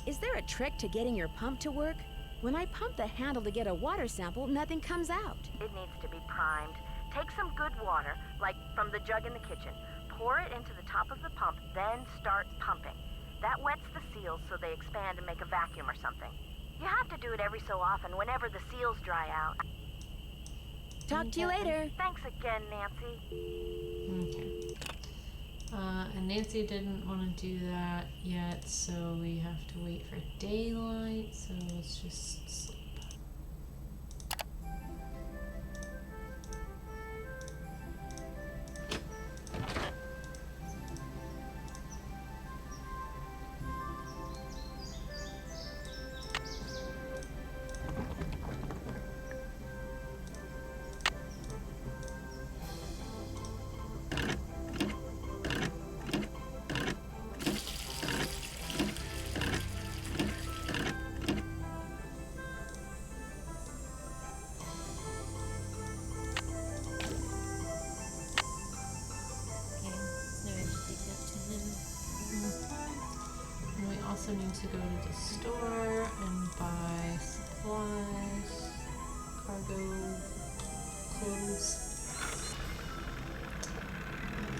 Is there a trick to getting your pump to work? When I pump the handle to get a water sample, nothing comes out. It needs to be primed. Take some good water, like from the jug in the kitchen. Pour it into the top of the pump, then start pumping. That wets the seals so they expand and make a vacuum or something. You have to do it every so often whenever the seals dry out. Talk to you later. Thanks again, Nancy. Okay. And Nancy didn't want to do that yet, so we have to wait for daylight, so let's just sleep. And we also need to go to the store and buy supplies, cargo, clothes.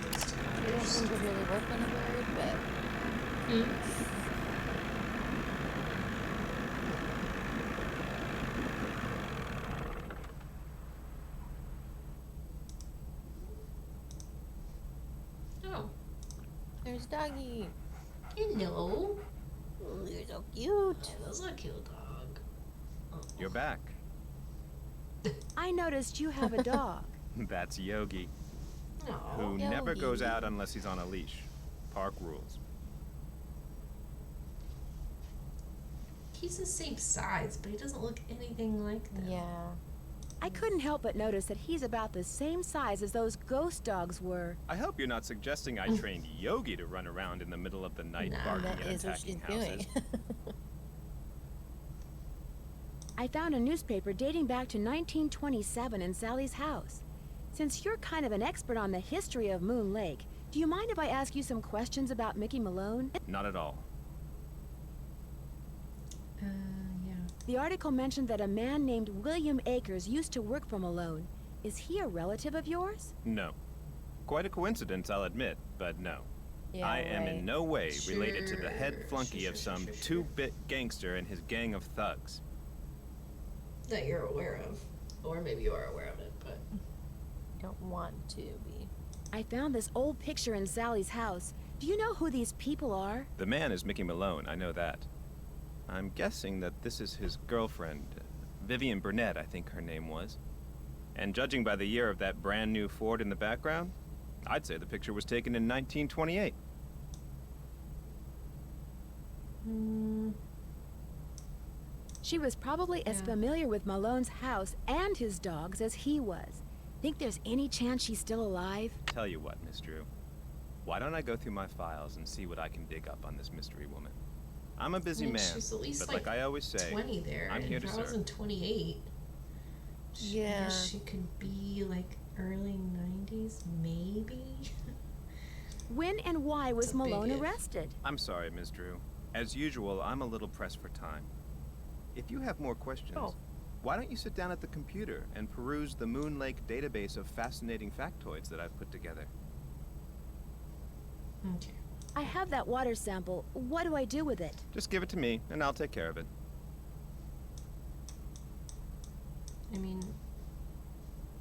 I don't think would really work on a bird, but Oh, there's Doggy. hello. Oh, you're so cute. That's a cute dog. Oh. You're back. I noticed you have a dog. That's Yogi, Aw. who never goes Yogi. out unless he's on a leash. Park rules. He's the same size, but he doesn't look anything like them. Yeah. I couldn't help but notice that he's about the same size as those ghost dogs were. I hope you're not suggesting I trained Yogi to run around in the middle of the night No, barking That and is what she's attacking houses. doing. I found a newspaper dating back to 1927 in Sally's house. Since you're kind of an expert on the history of Moon Lake, do you mind if I ask you some questions about Mickey Malone? Not at all. Yeah. The article mentioned that a man named William Akers used to work for Malone. Is he a relative of yours? No. Quite a coincidence, I'll admit, but no. Yeah, I am in right. no way related to the head Sure, flunky sure, of sure, some sure, sure. two-bit gangster and his gang of thugs. That you're aware of. Or maybe you are aware of it, but... Don't want to be. I found this old picture in Sally's house. Do you know who these people are? The man is Mickey Malone, I know that. I'm guessing that this is his girlfriend, Vivian Burnett, I think her name was. And judging by the year of that brand new Ford in the background, I'd say the picture was taken in 1928. She was probably as Yeah. familiar with Malone's house and his dogs as he was. Think there's any chance she's still alive? Tell you what, Miss Drew. Why don't I go through my files and see what I can dig up on this mystery woman? I'm a busy man, she's at least but like I always say, 20 there. I'm and here to if I was serve. in 28, I Yeah. guess she could be like early 90s, maybe. When and why was It's a big Malone if. arrested? I'm sorry, Miss Drew. As usual, I'm a little pressed for time. If you have more questions, Oh. why don't you sit down at the computer and peruse the Moon Lake database of fascinating factoids that I've put together? Okay. I have that water sample. What do I do with it? Just give it to me, and I'll take care of it. I mean,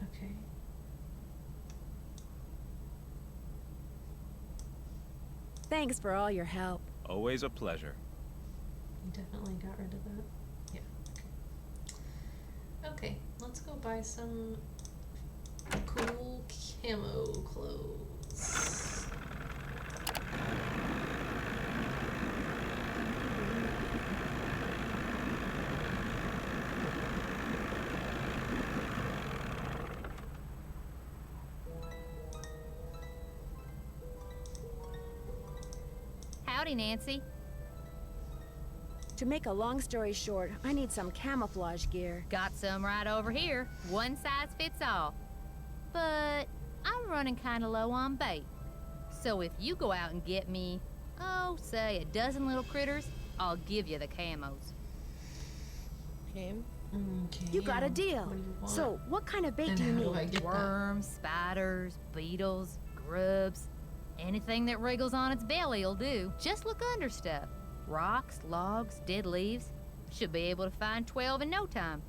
okay. Thanks for all your help. Always a pleasure. You definitely got rid of that. Yeah. Okay. Okay, let's go buy some cool camo clothes. Howdy, Nancy. To make a long story short, I need some camouflage gear. Got some right over here. One size fits all. But I'm running kind of low on bait. So if you go out and get me, oh, say a dozen little critters, I'll give you the camos. Okay. Okay. You got a deal. What do you want? So, what kind of bait and do you how do I need? get Worms, spiders, beetles, grubs. Anything that wriggles on its belly will do. Just look under stuff. Rocks, logs, dead leaves. Should be able to find 12 in no time.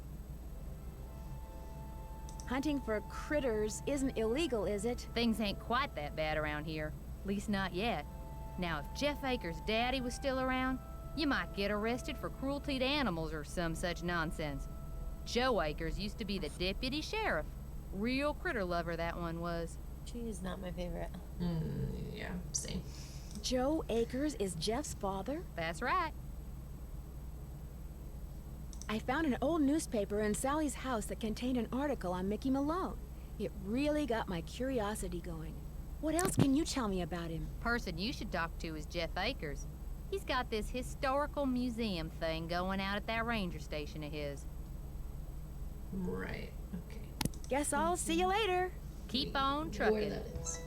Hunting for critters isn't illegal, is it? Things ain't quite that bad around here. At least not yet. Now, if Jeff Akers' daddy was still around, you might get arrested for cruelty to animals or some such nonsense. Joe Akers used to be the deputy sheriff. Real critter lover, that one was. She is not my favorite. Yeah, same. Joe Akers is Jeff's father? That's right. I found an old newspaper in Sally's house that contained an article on Mickey Malone. It really got my curiosity going. What else can you tell me about him? Person you should talk to is Jeff Akers. He's got this historical museum thing going out at that ranger station of his. Right. Okay. Guess I'll see you later. Keep on Where trucking. that is.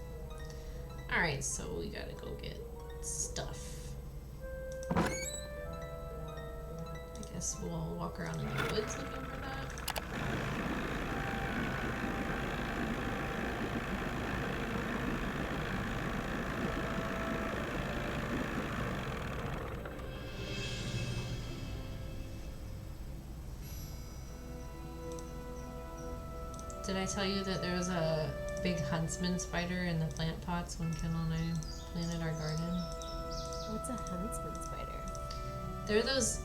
All right, so we gotta go get stuff. I guess we'll walk around in the woods looking for that. Did I tell you that there was a big Huntsman Spider in the plant pots when Kendall and I planted our garden? What's a Huntsman Spider? They're those.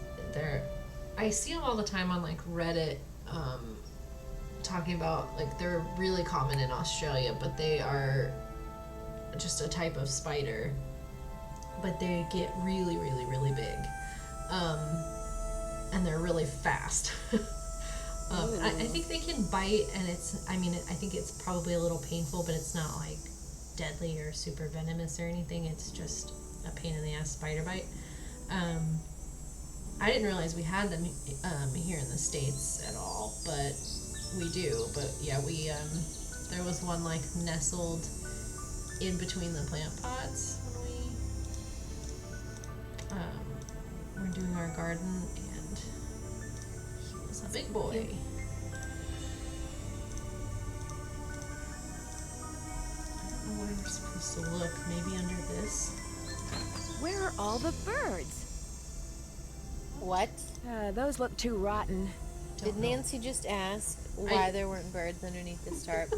I see them all the time on like Reddit, talking about like they're really common in Australia, but they are just a type of spider. But they get really, really, really big, and they're really fast. I think they can bite, and I think it's probably a little painful, but it's not like deadly or super venomous or anything. It's just a pain in the ass spider bite. I didn't realize we had them here in the States at all, but we do. But yeah, there was one like nestled in between the plant pots when we were doing our garden, and he was a big boy. I don't know where we're supposed to look. Maybe under this? Where are all the birds? What? Those look too rotten. Did Nancy just ask why there weren't birds underneath this tarp?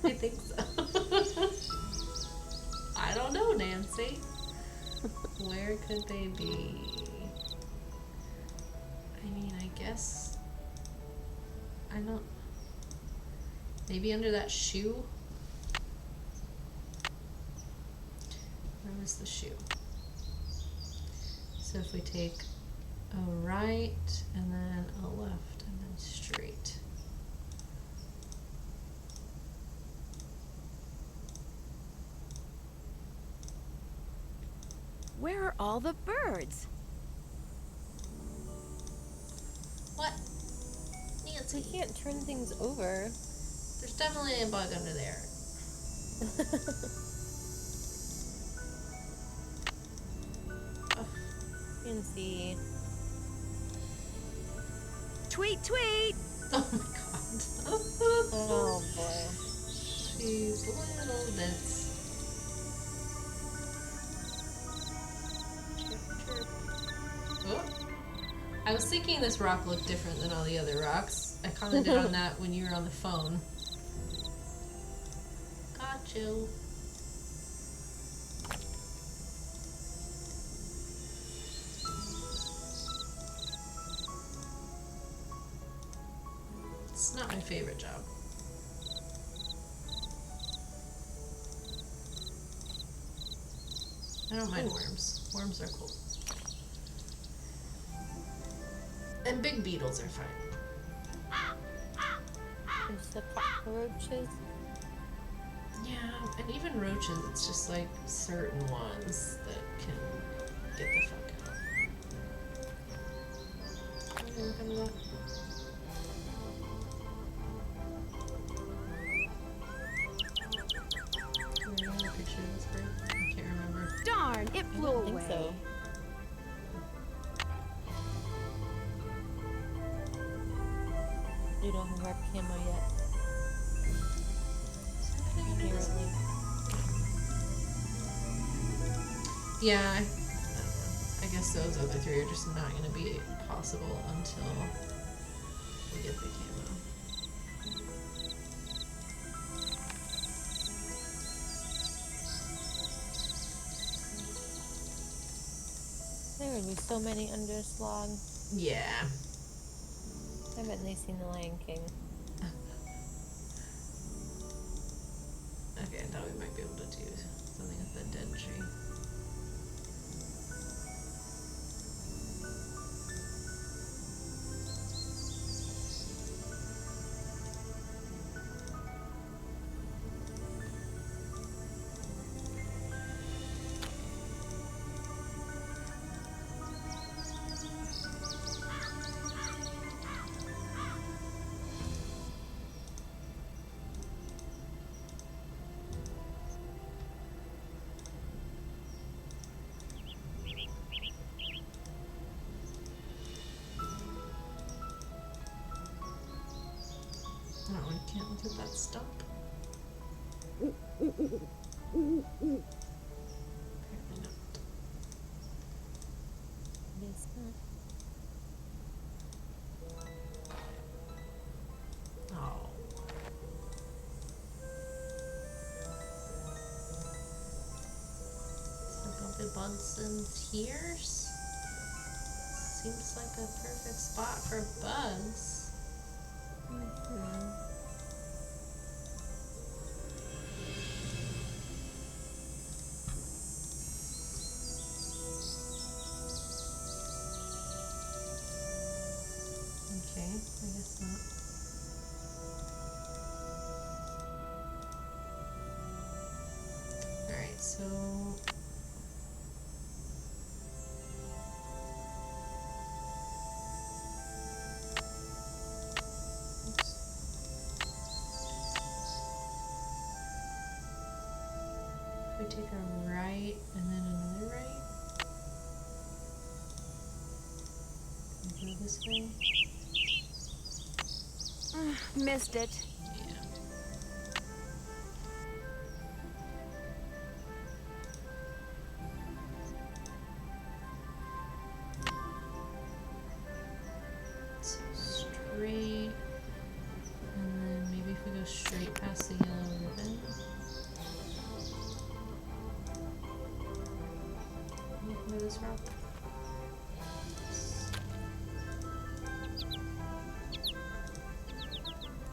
I think so. I don't know, Nancy. Where could they be? I mean, I guess. I don't. Maybe under that shoe? Where was the shoe? So if we take a right and then a left and then straight. Where are all the birds? What? We Nancy, can't turn things over. there's definitely a bug under there. Nancy. Tweet, tweet! Oh my god. Oh boy. These little bits. Chirp, chirp. Oh. I was thinking this rock looked different than all the other rocks. I commented on that when you were on the phone. Got you. It's not my favorite job. I don't mind worms. Worms are cool. And big beetles are fine. There's the cockroaches. Yeah, and even even roaches, it's just like certain ones that can get the fuck out. What are you looking at? Do you have a picture of this bird? I can't remember. Darn, it I flew don't away. think so. You don't have our camo yet. Apparently. Yeah, I don't know. I guess those other three are just not going to be possible until we get the camo. There would be so many under this log. Yeah. I bet they've seen The Lion King. Okay, I thought we might be able to do something with the dead tree. No, I can't look at that stump. Apparently not. Guess not. Oh. Bumpy bugs and tears? Seems like a perfect spot for bugs. Okay, I guess not. Alright, so oops. If we take a right and then another right and go this way. Missed it. Yeah. So straight, and then maybe if we go straight past the yellow ribbon. Where this rock?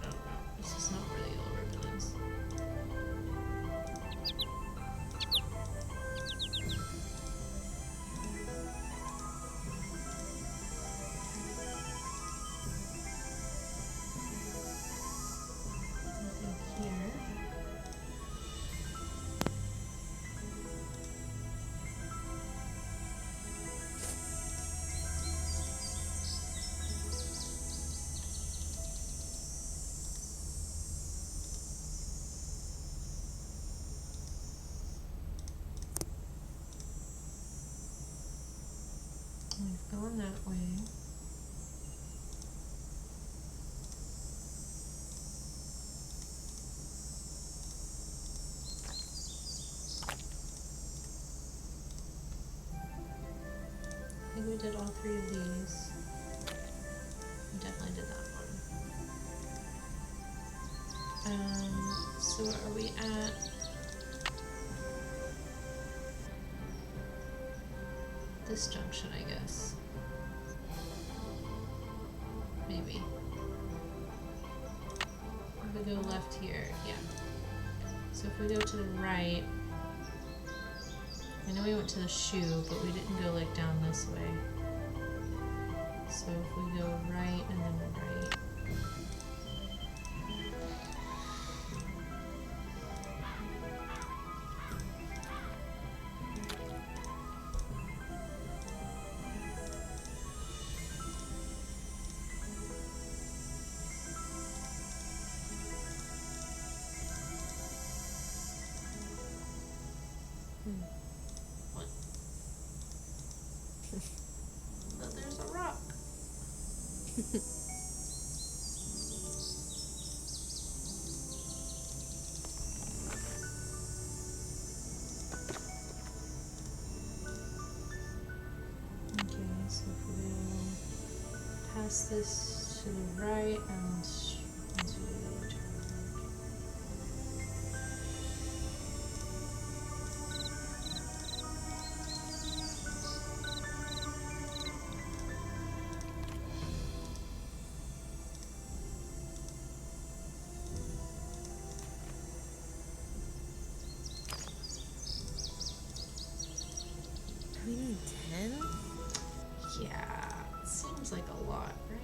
Oh no, this is not where the yellow ribbon is. Nothing here. We've gone that way. I think we did all three of these. We definitely did that one. So are we at? This junction, I guess. Maybe. If we go left here, yeah. So if we go to the right, I know we went to the shoe, but we didn't go like down this way. So if we go right and then right. What? Oh, there's a rock. Okay, so if we go past this to the right and into the turn. We need 10? Yeah, seems like a lot, right?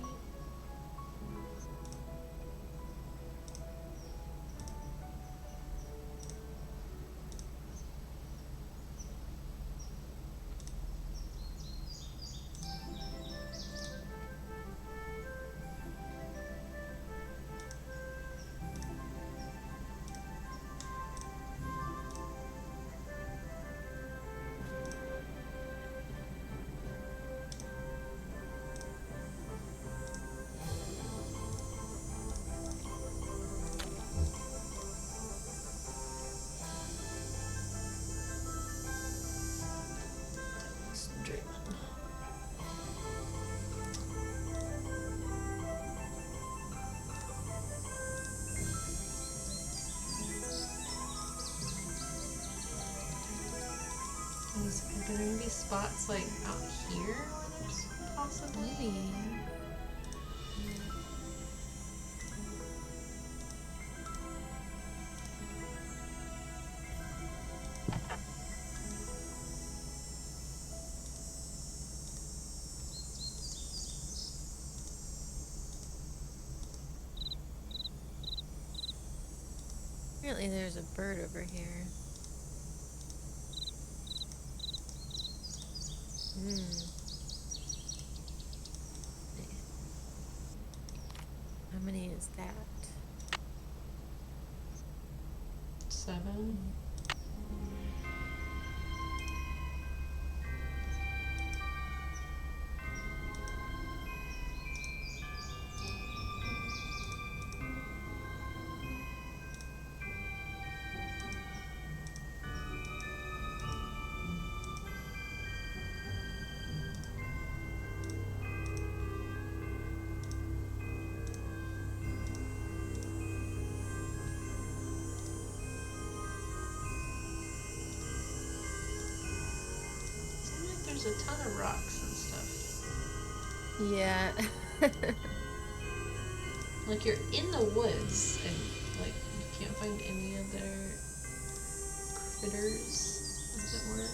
Dreaming. Are there gonna be spots like out here where there's possibly? Maybe. Apparently there's a bird over here. How many is that? 7. Seems like there's a ton of rocks and stuff. Yeah. Like you're in the woods and like you can't find any other critters, as it were.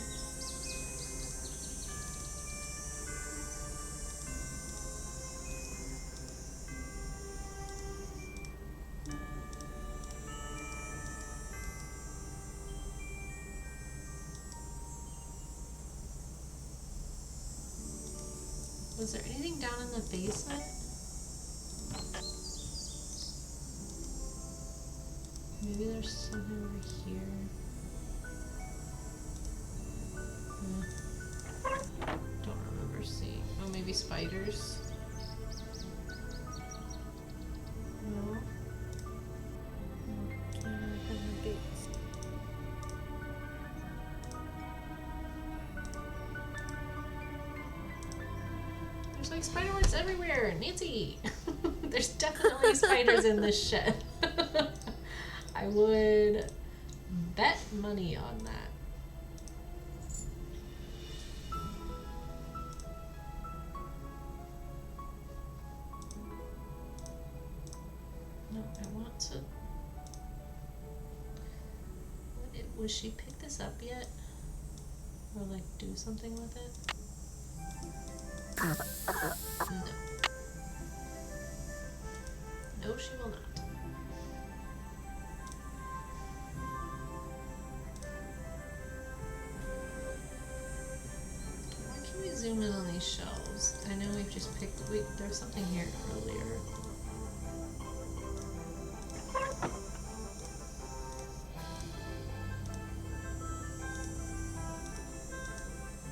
Was there anything down in the basement? Maybe there's something over here. Don't remember seeing. Oh, maybe spiders? No. There's like spider webs everywhere, Nancy! There's definitely spiders in this shed. I would bet money on that. No, I want to... Would she pick this up yet? Or like do something with it? No. No, she will not. Why can't we zoom in on these shelves? I know we've just picked. Wait, there was something here earlier.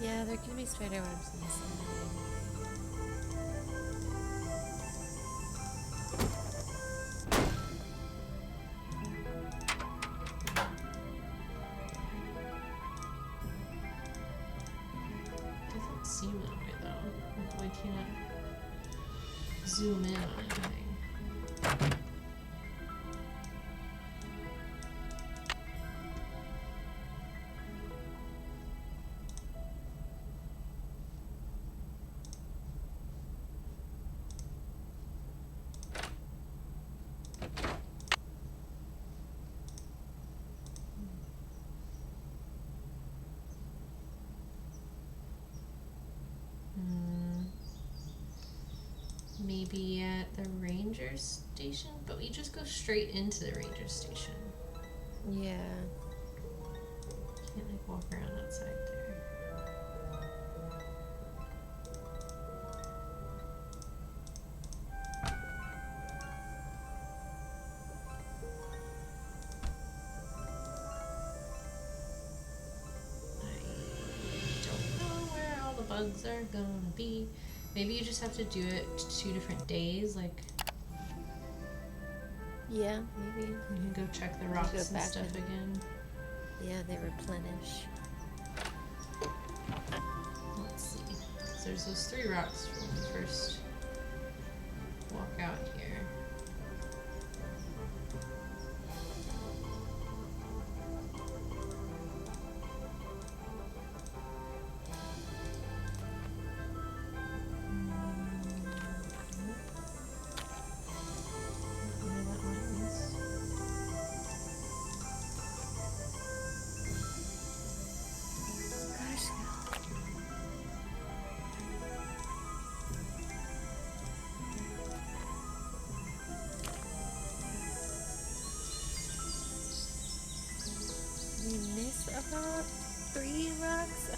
Yeah, there could be spider webs inside. Doesn't seem that way though. Like we can't zoom in on anything. Maybe at the ranger station, but we just go straight into the ranger station. Yeah. Can't like walk around outside there. I don't know where all the bugs are gonna be. Maybe you just have to do it 2 different days, like Yeah, maybe. you can go check the Go rocks and back stuff and- again. Yeah, they replenish. Let's see. So there's those 3 rocks from when we first walk out here. Where that one is. Gosh, we miss about 3 rocks. I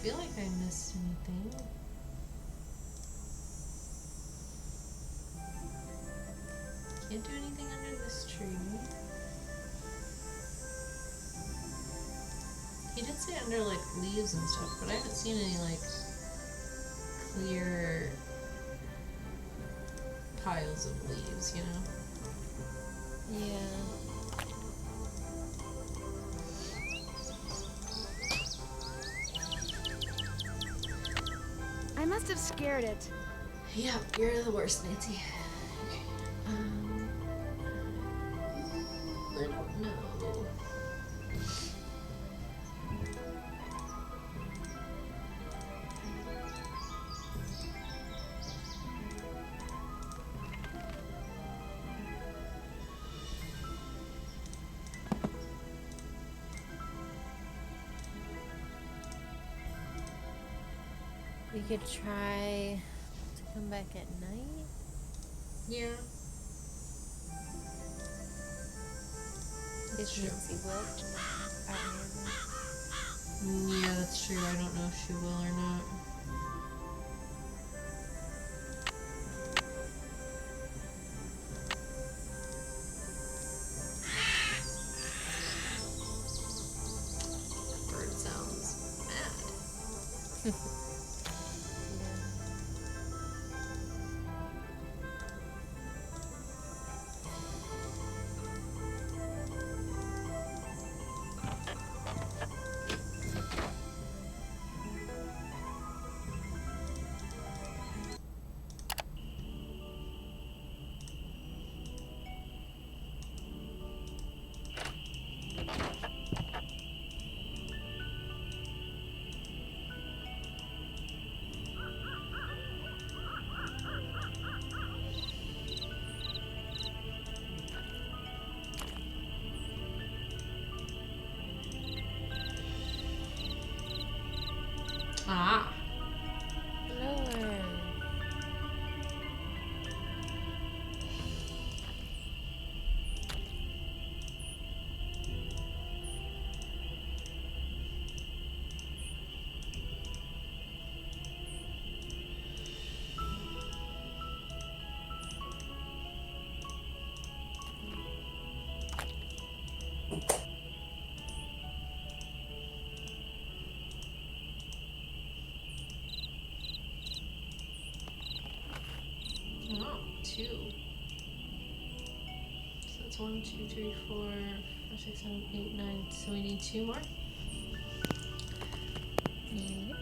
feel like I missed anything. Can't do anything under this tree. He did say under like leaves and stuff, but I haven't seen any like clear piles of leaves, you know? Yeah. I must have scared it. Yeah, you're the worst, Nancy. Okay. I don't know. We could try to come back at night. Yeah. If That's true. Nancy will. Yeah, that's true. I don't know if she will or not. Bird sounds mad. Ah. Lower. 1, 2, 3, 4, 5, 6, 7, 8, 9. So we need 2 more? Yep.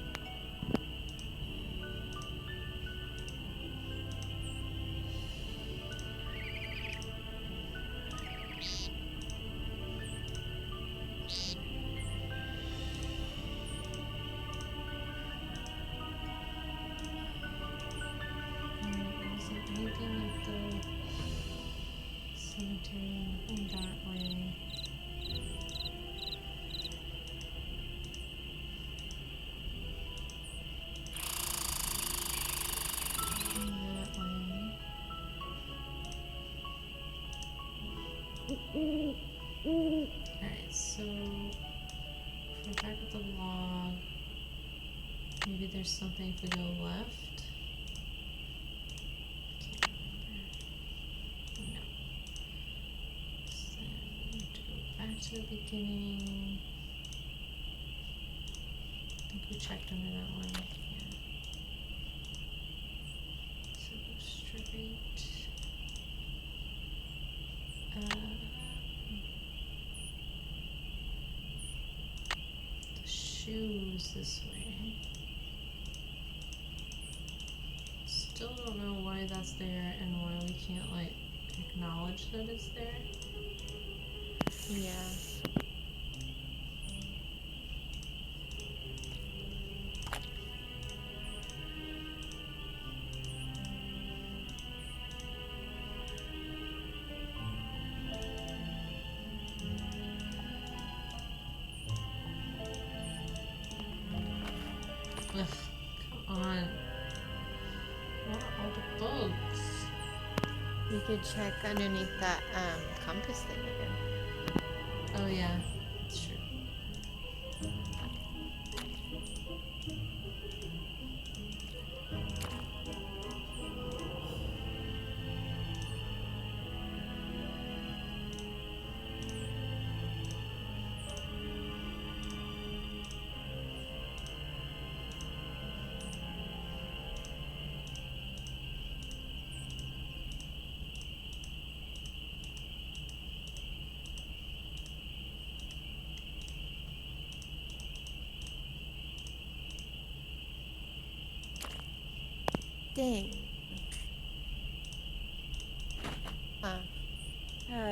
Is there anything at the cemetery? Nothing that way. Alright, so if we're back at the log, maybe there's something if we go left. Can't remember. No. So then we have to go back to the beginning. I think we checked under that one. Yeah. So go straight. The shoes this way. Still don't know why that's there and why we can't like acknowledge that it's there. Yeah. Ugh, come on. What are all the bugs? We could check underneath that compass thing again. Oh yeah, that's true. Dang.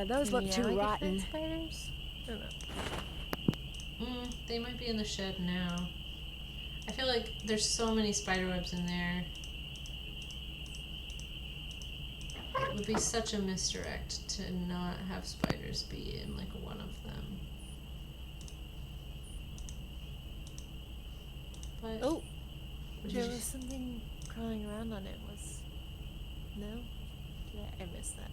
Those look too rotten. Spiders? I don't know. They might be in the shed now. I feel like there's so many spider webs in there. It would be such a misdirect to not have spiders be in like one of them. But Oh, what did there you was something crawling around on it. No? I missed that.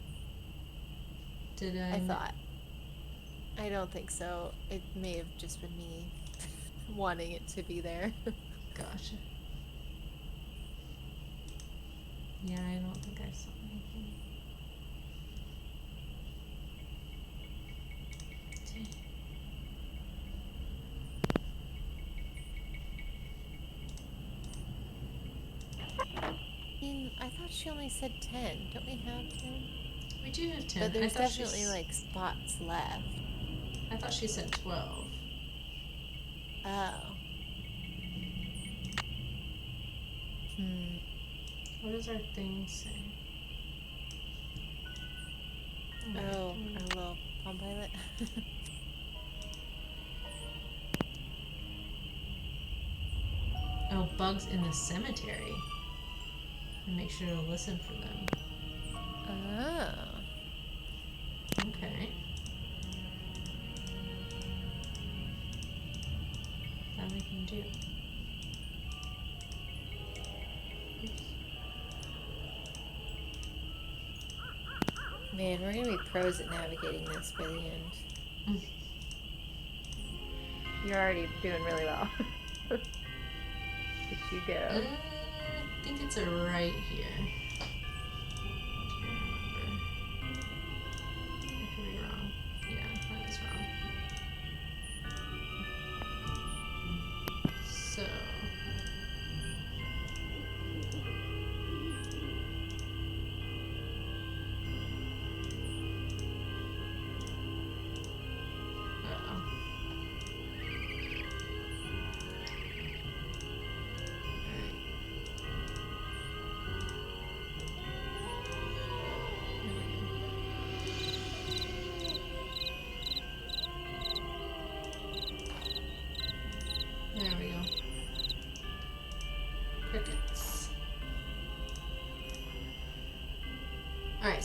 did I thought. I don't think so. It may have just been me wanting it to be there. Gotcha. Yeah, I don't think I saw anything. I thought she only said 10. Don't we have 10? We do have 10. But there's I thought definitely like spots left. I thought she said 12. Oh. What does our thing say? Oh, our little Palm Pilot. Oh, bugs in the cemetery. And make sure to listen for them. Oh. Okay. That we can do. Oops. Man, we're gonna be pros at navigating this by the end. You're already doing really well. Did you go? I think it's a right here. Do you remember? I could be wrong. Yeah, that is wrong. So.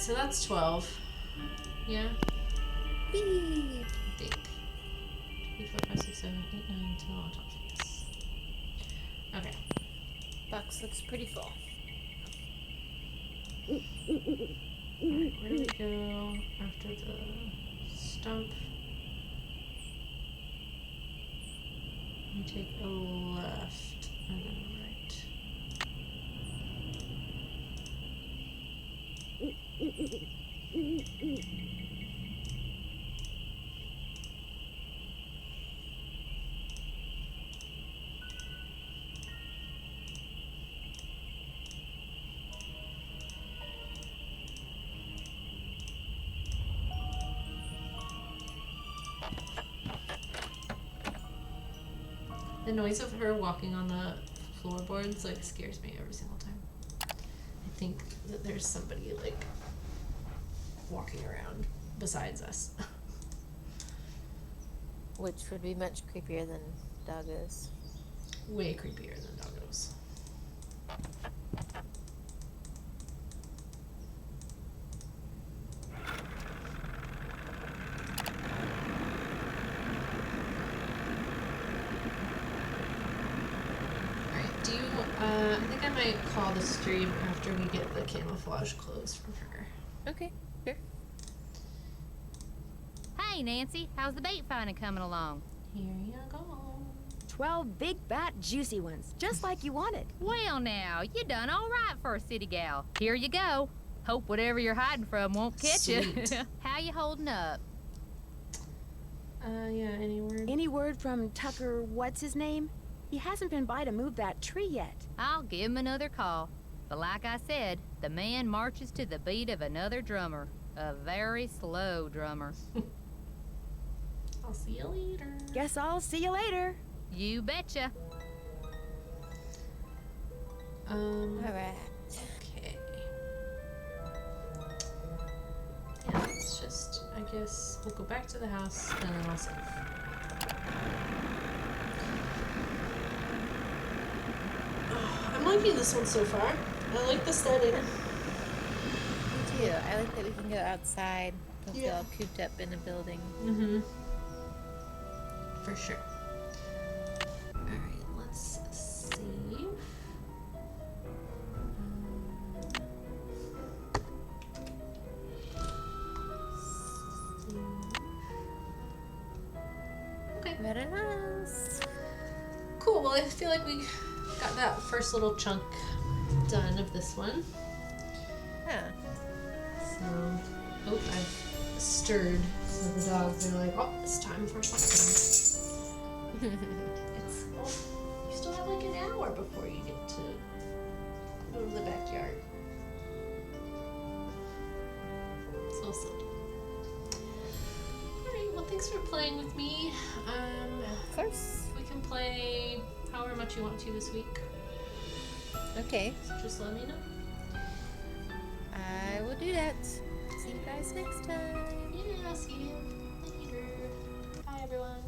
so that's 12. Yeah, Whee! I think. 2, 4, 5, 6, 7, 8, 9, 10, 11, 12. Yes. Okay. Box looks pretty full. Alright, where do we go after the stump? We take a left and then a right. The noise of her walking on the floorboards like scares me every single time. I think that there's somebody like walking around besides us. Which would be much creepier than doggos. Way creepier than doggos. Alright, do you, I think I might call the stream after we get the camouflage clothes from her. Okay, sure. Hey, Nancy, how's the bait finding coming along? Here you go. 12 big, fat, juicy ones, just like you wanted. Well, now, you done all right for a city gal. Here you go. Hope whatever you're hiding from won't catch you. Sweet. How you holding up? Yeah, any word? Any word from Tucker, what's his name? He hasn't been by to move that tree yet. I'll give him another call. But like I said, the man marches to the beat of another drummer. A very slow drummer. I'll see you later. Guess I'll see you later. You betcha. Alright. Okay. Yeah, it's just, I guess we'll go back to the house and then I'll save. Oh, I'm liking this one so far. I like the setting. Me too. I like that we can go outside. Don't feel Yeah. all cooped up in a building. Mm-hmm. For sure. Alright, let's save. Okay. Very nice. Cool, well I feel like we got that first little chunk done of this one. Huh. So, oh, I've stirred. So the dogs are like, oh, it's time for something. It's, well, you still have like an hour before you get to go to the backyard. So silly. Alright, well thanks for playing with me. Of course. We can play however much you want to this week. Okay. So just let me know. I will do that. See you guys next time. Yeah, see you later. Bye everyone.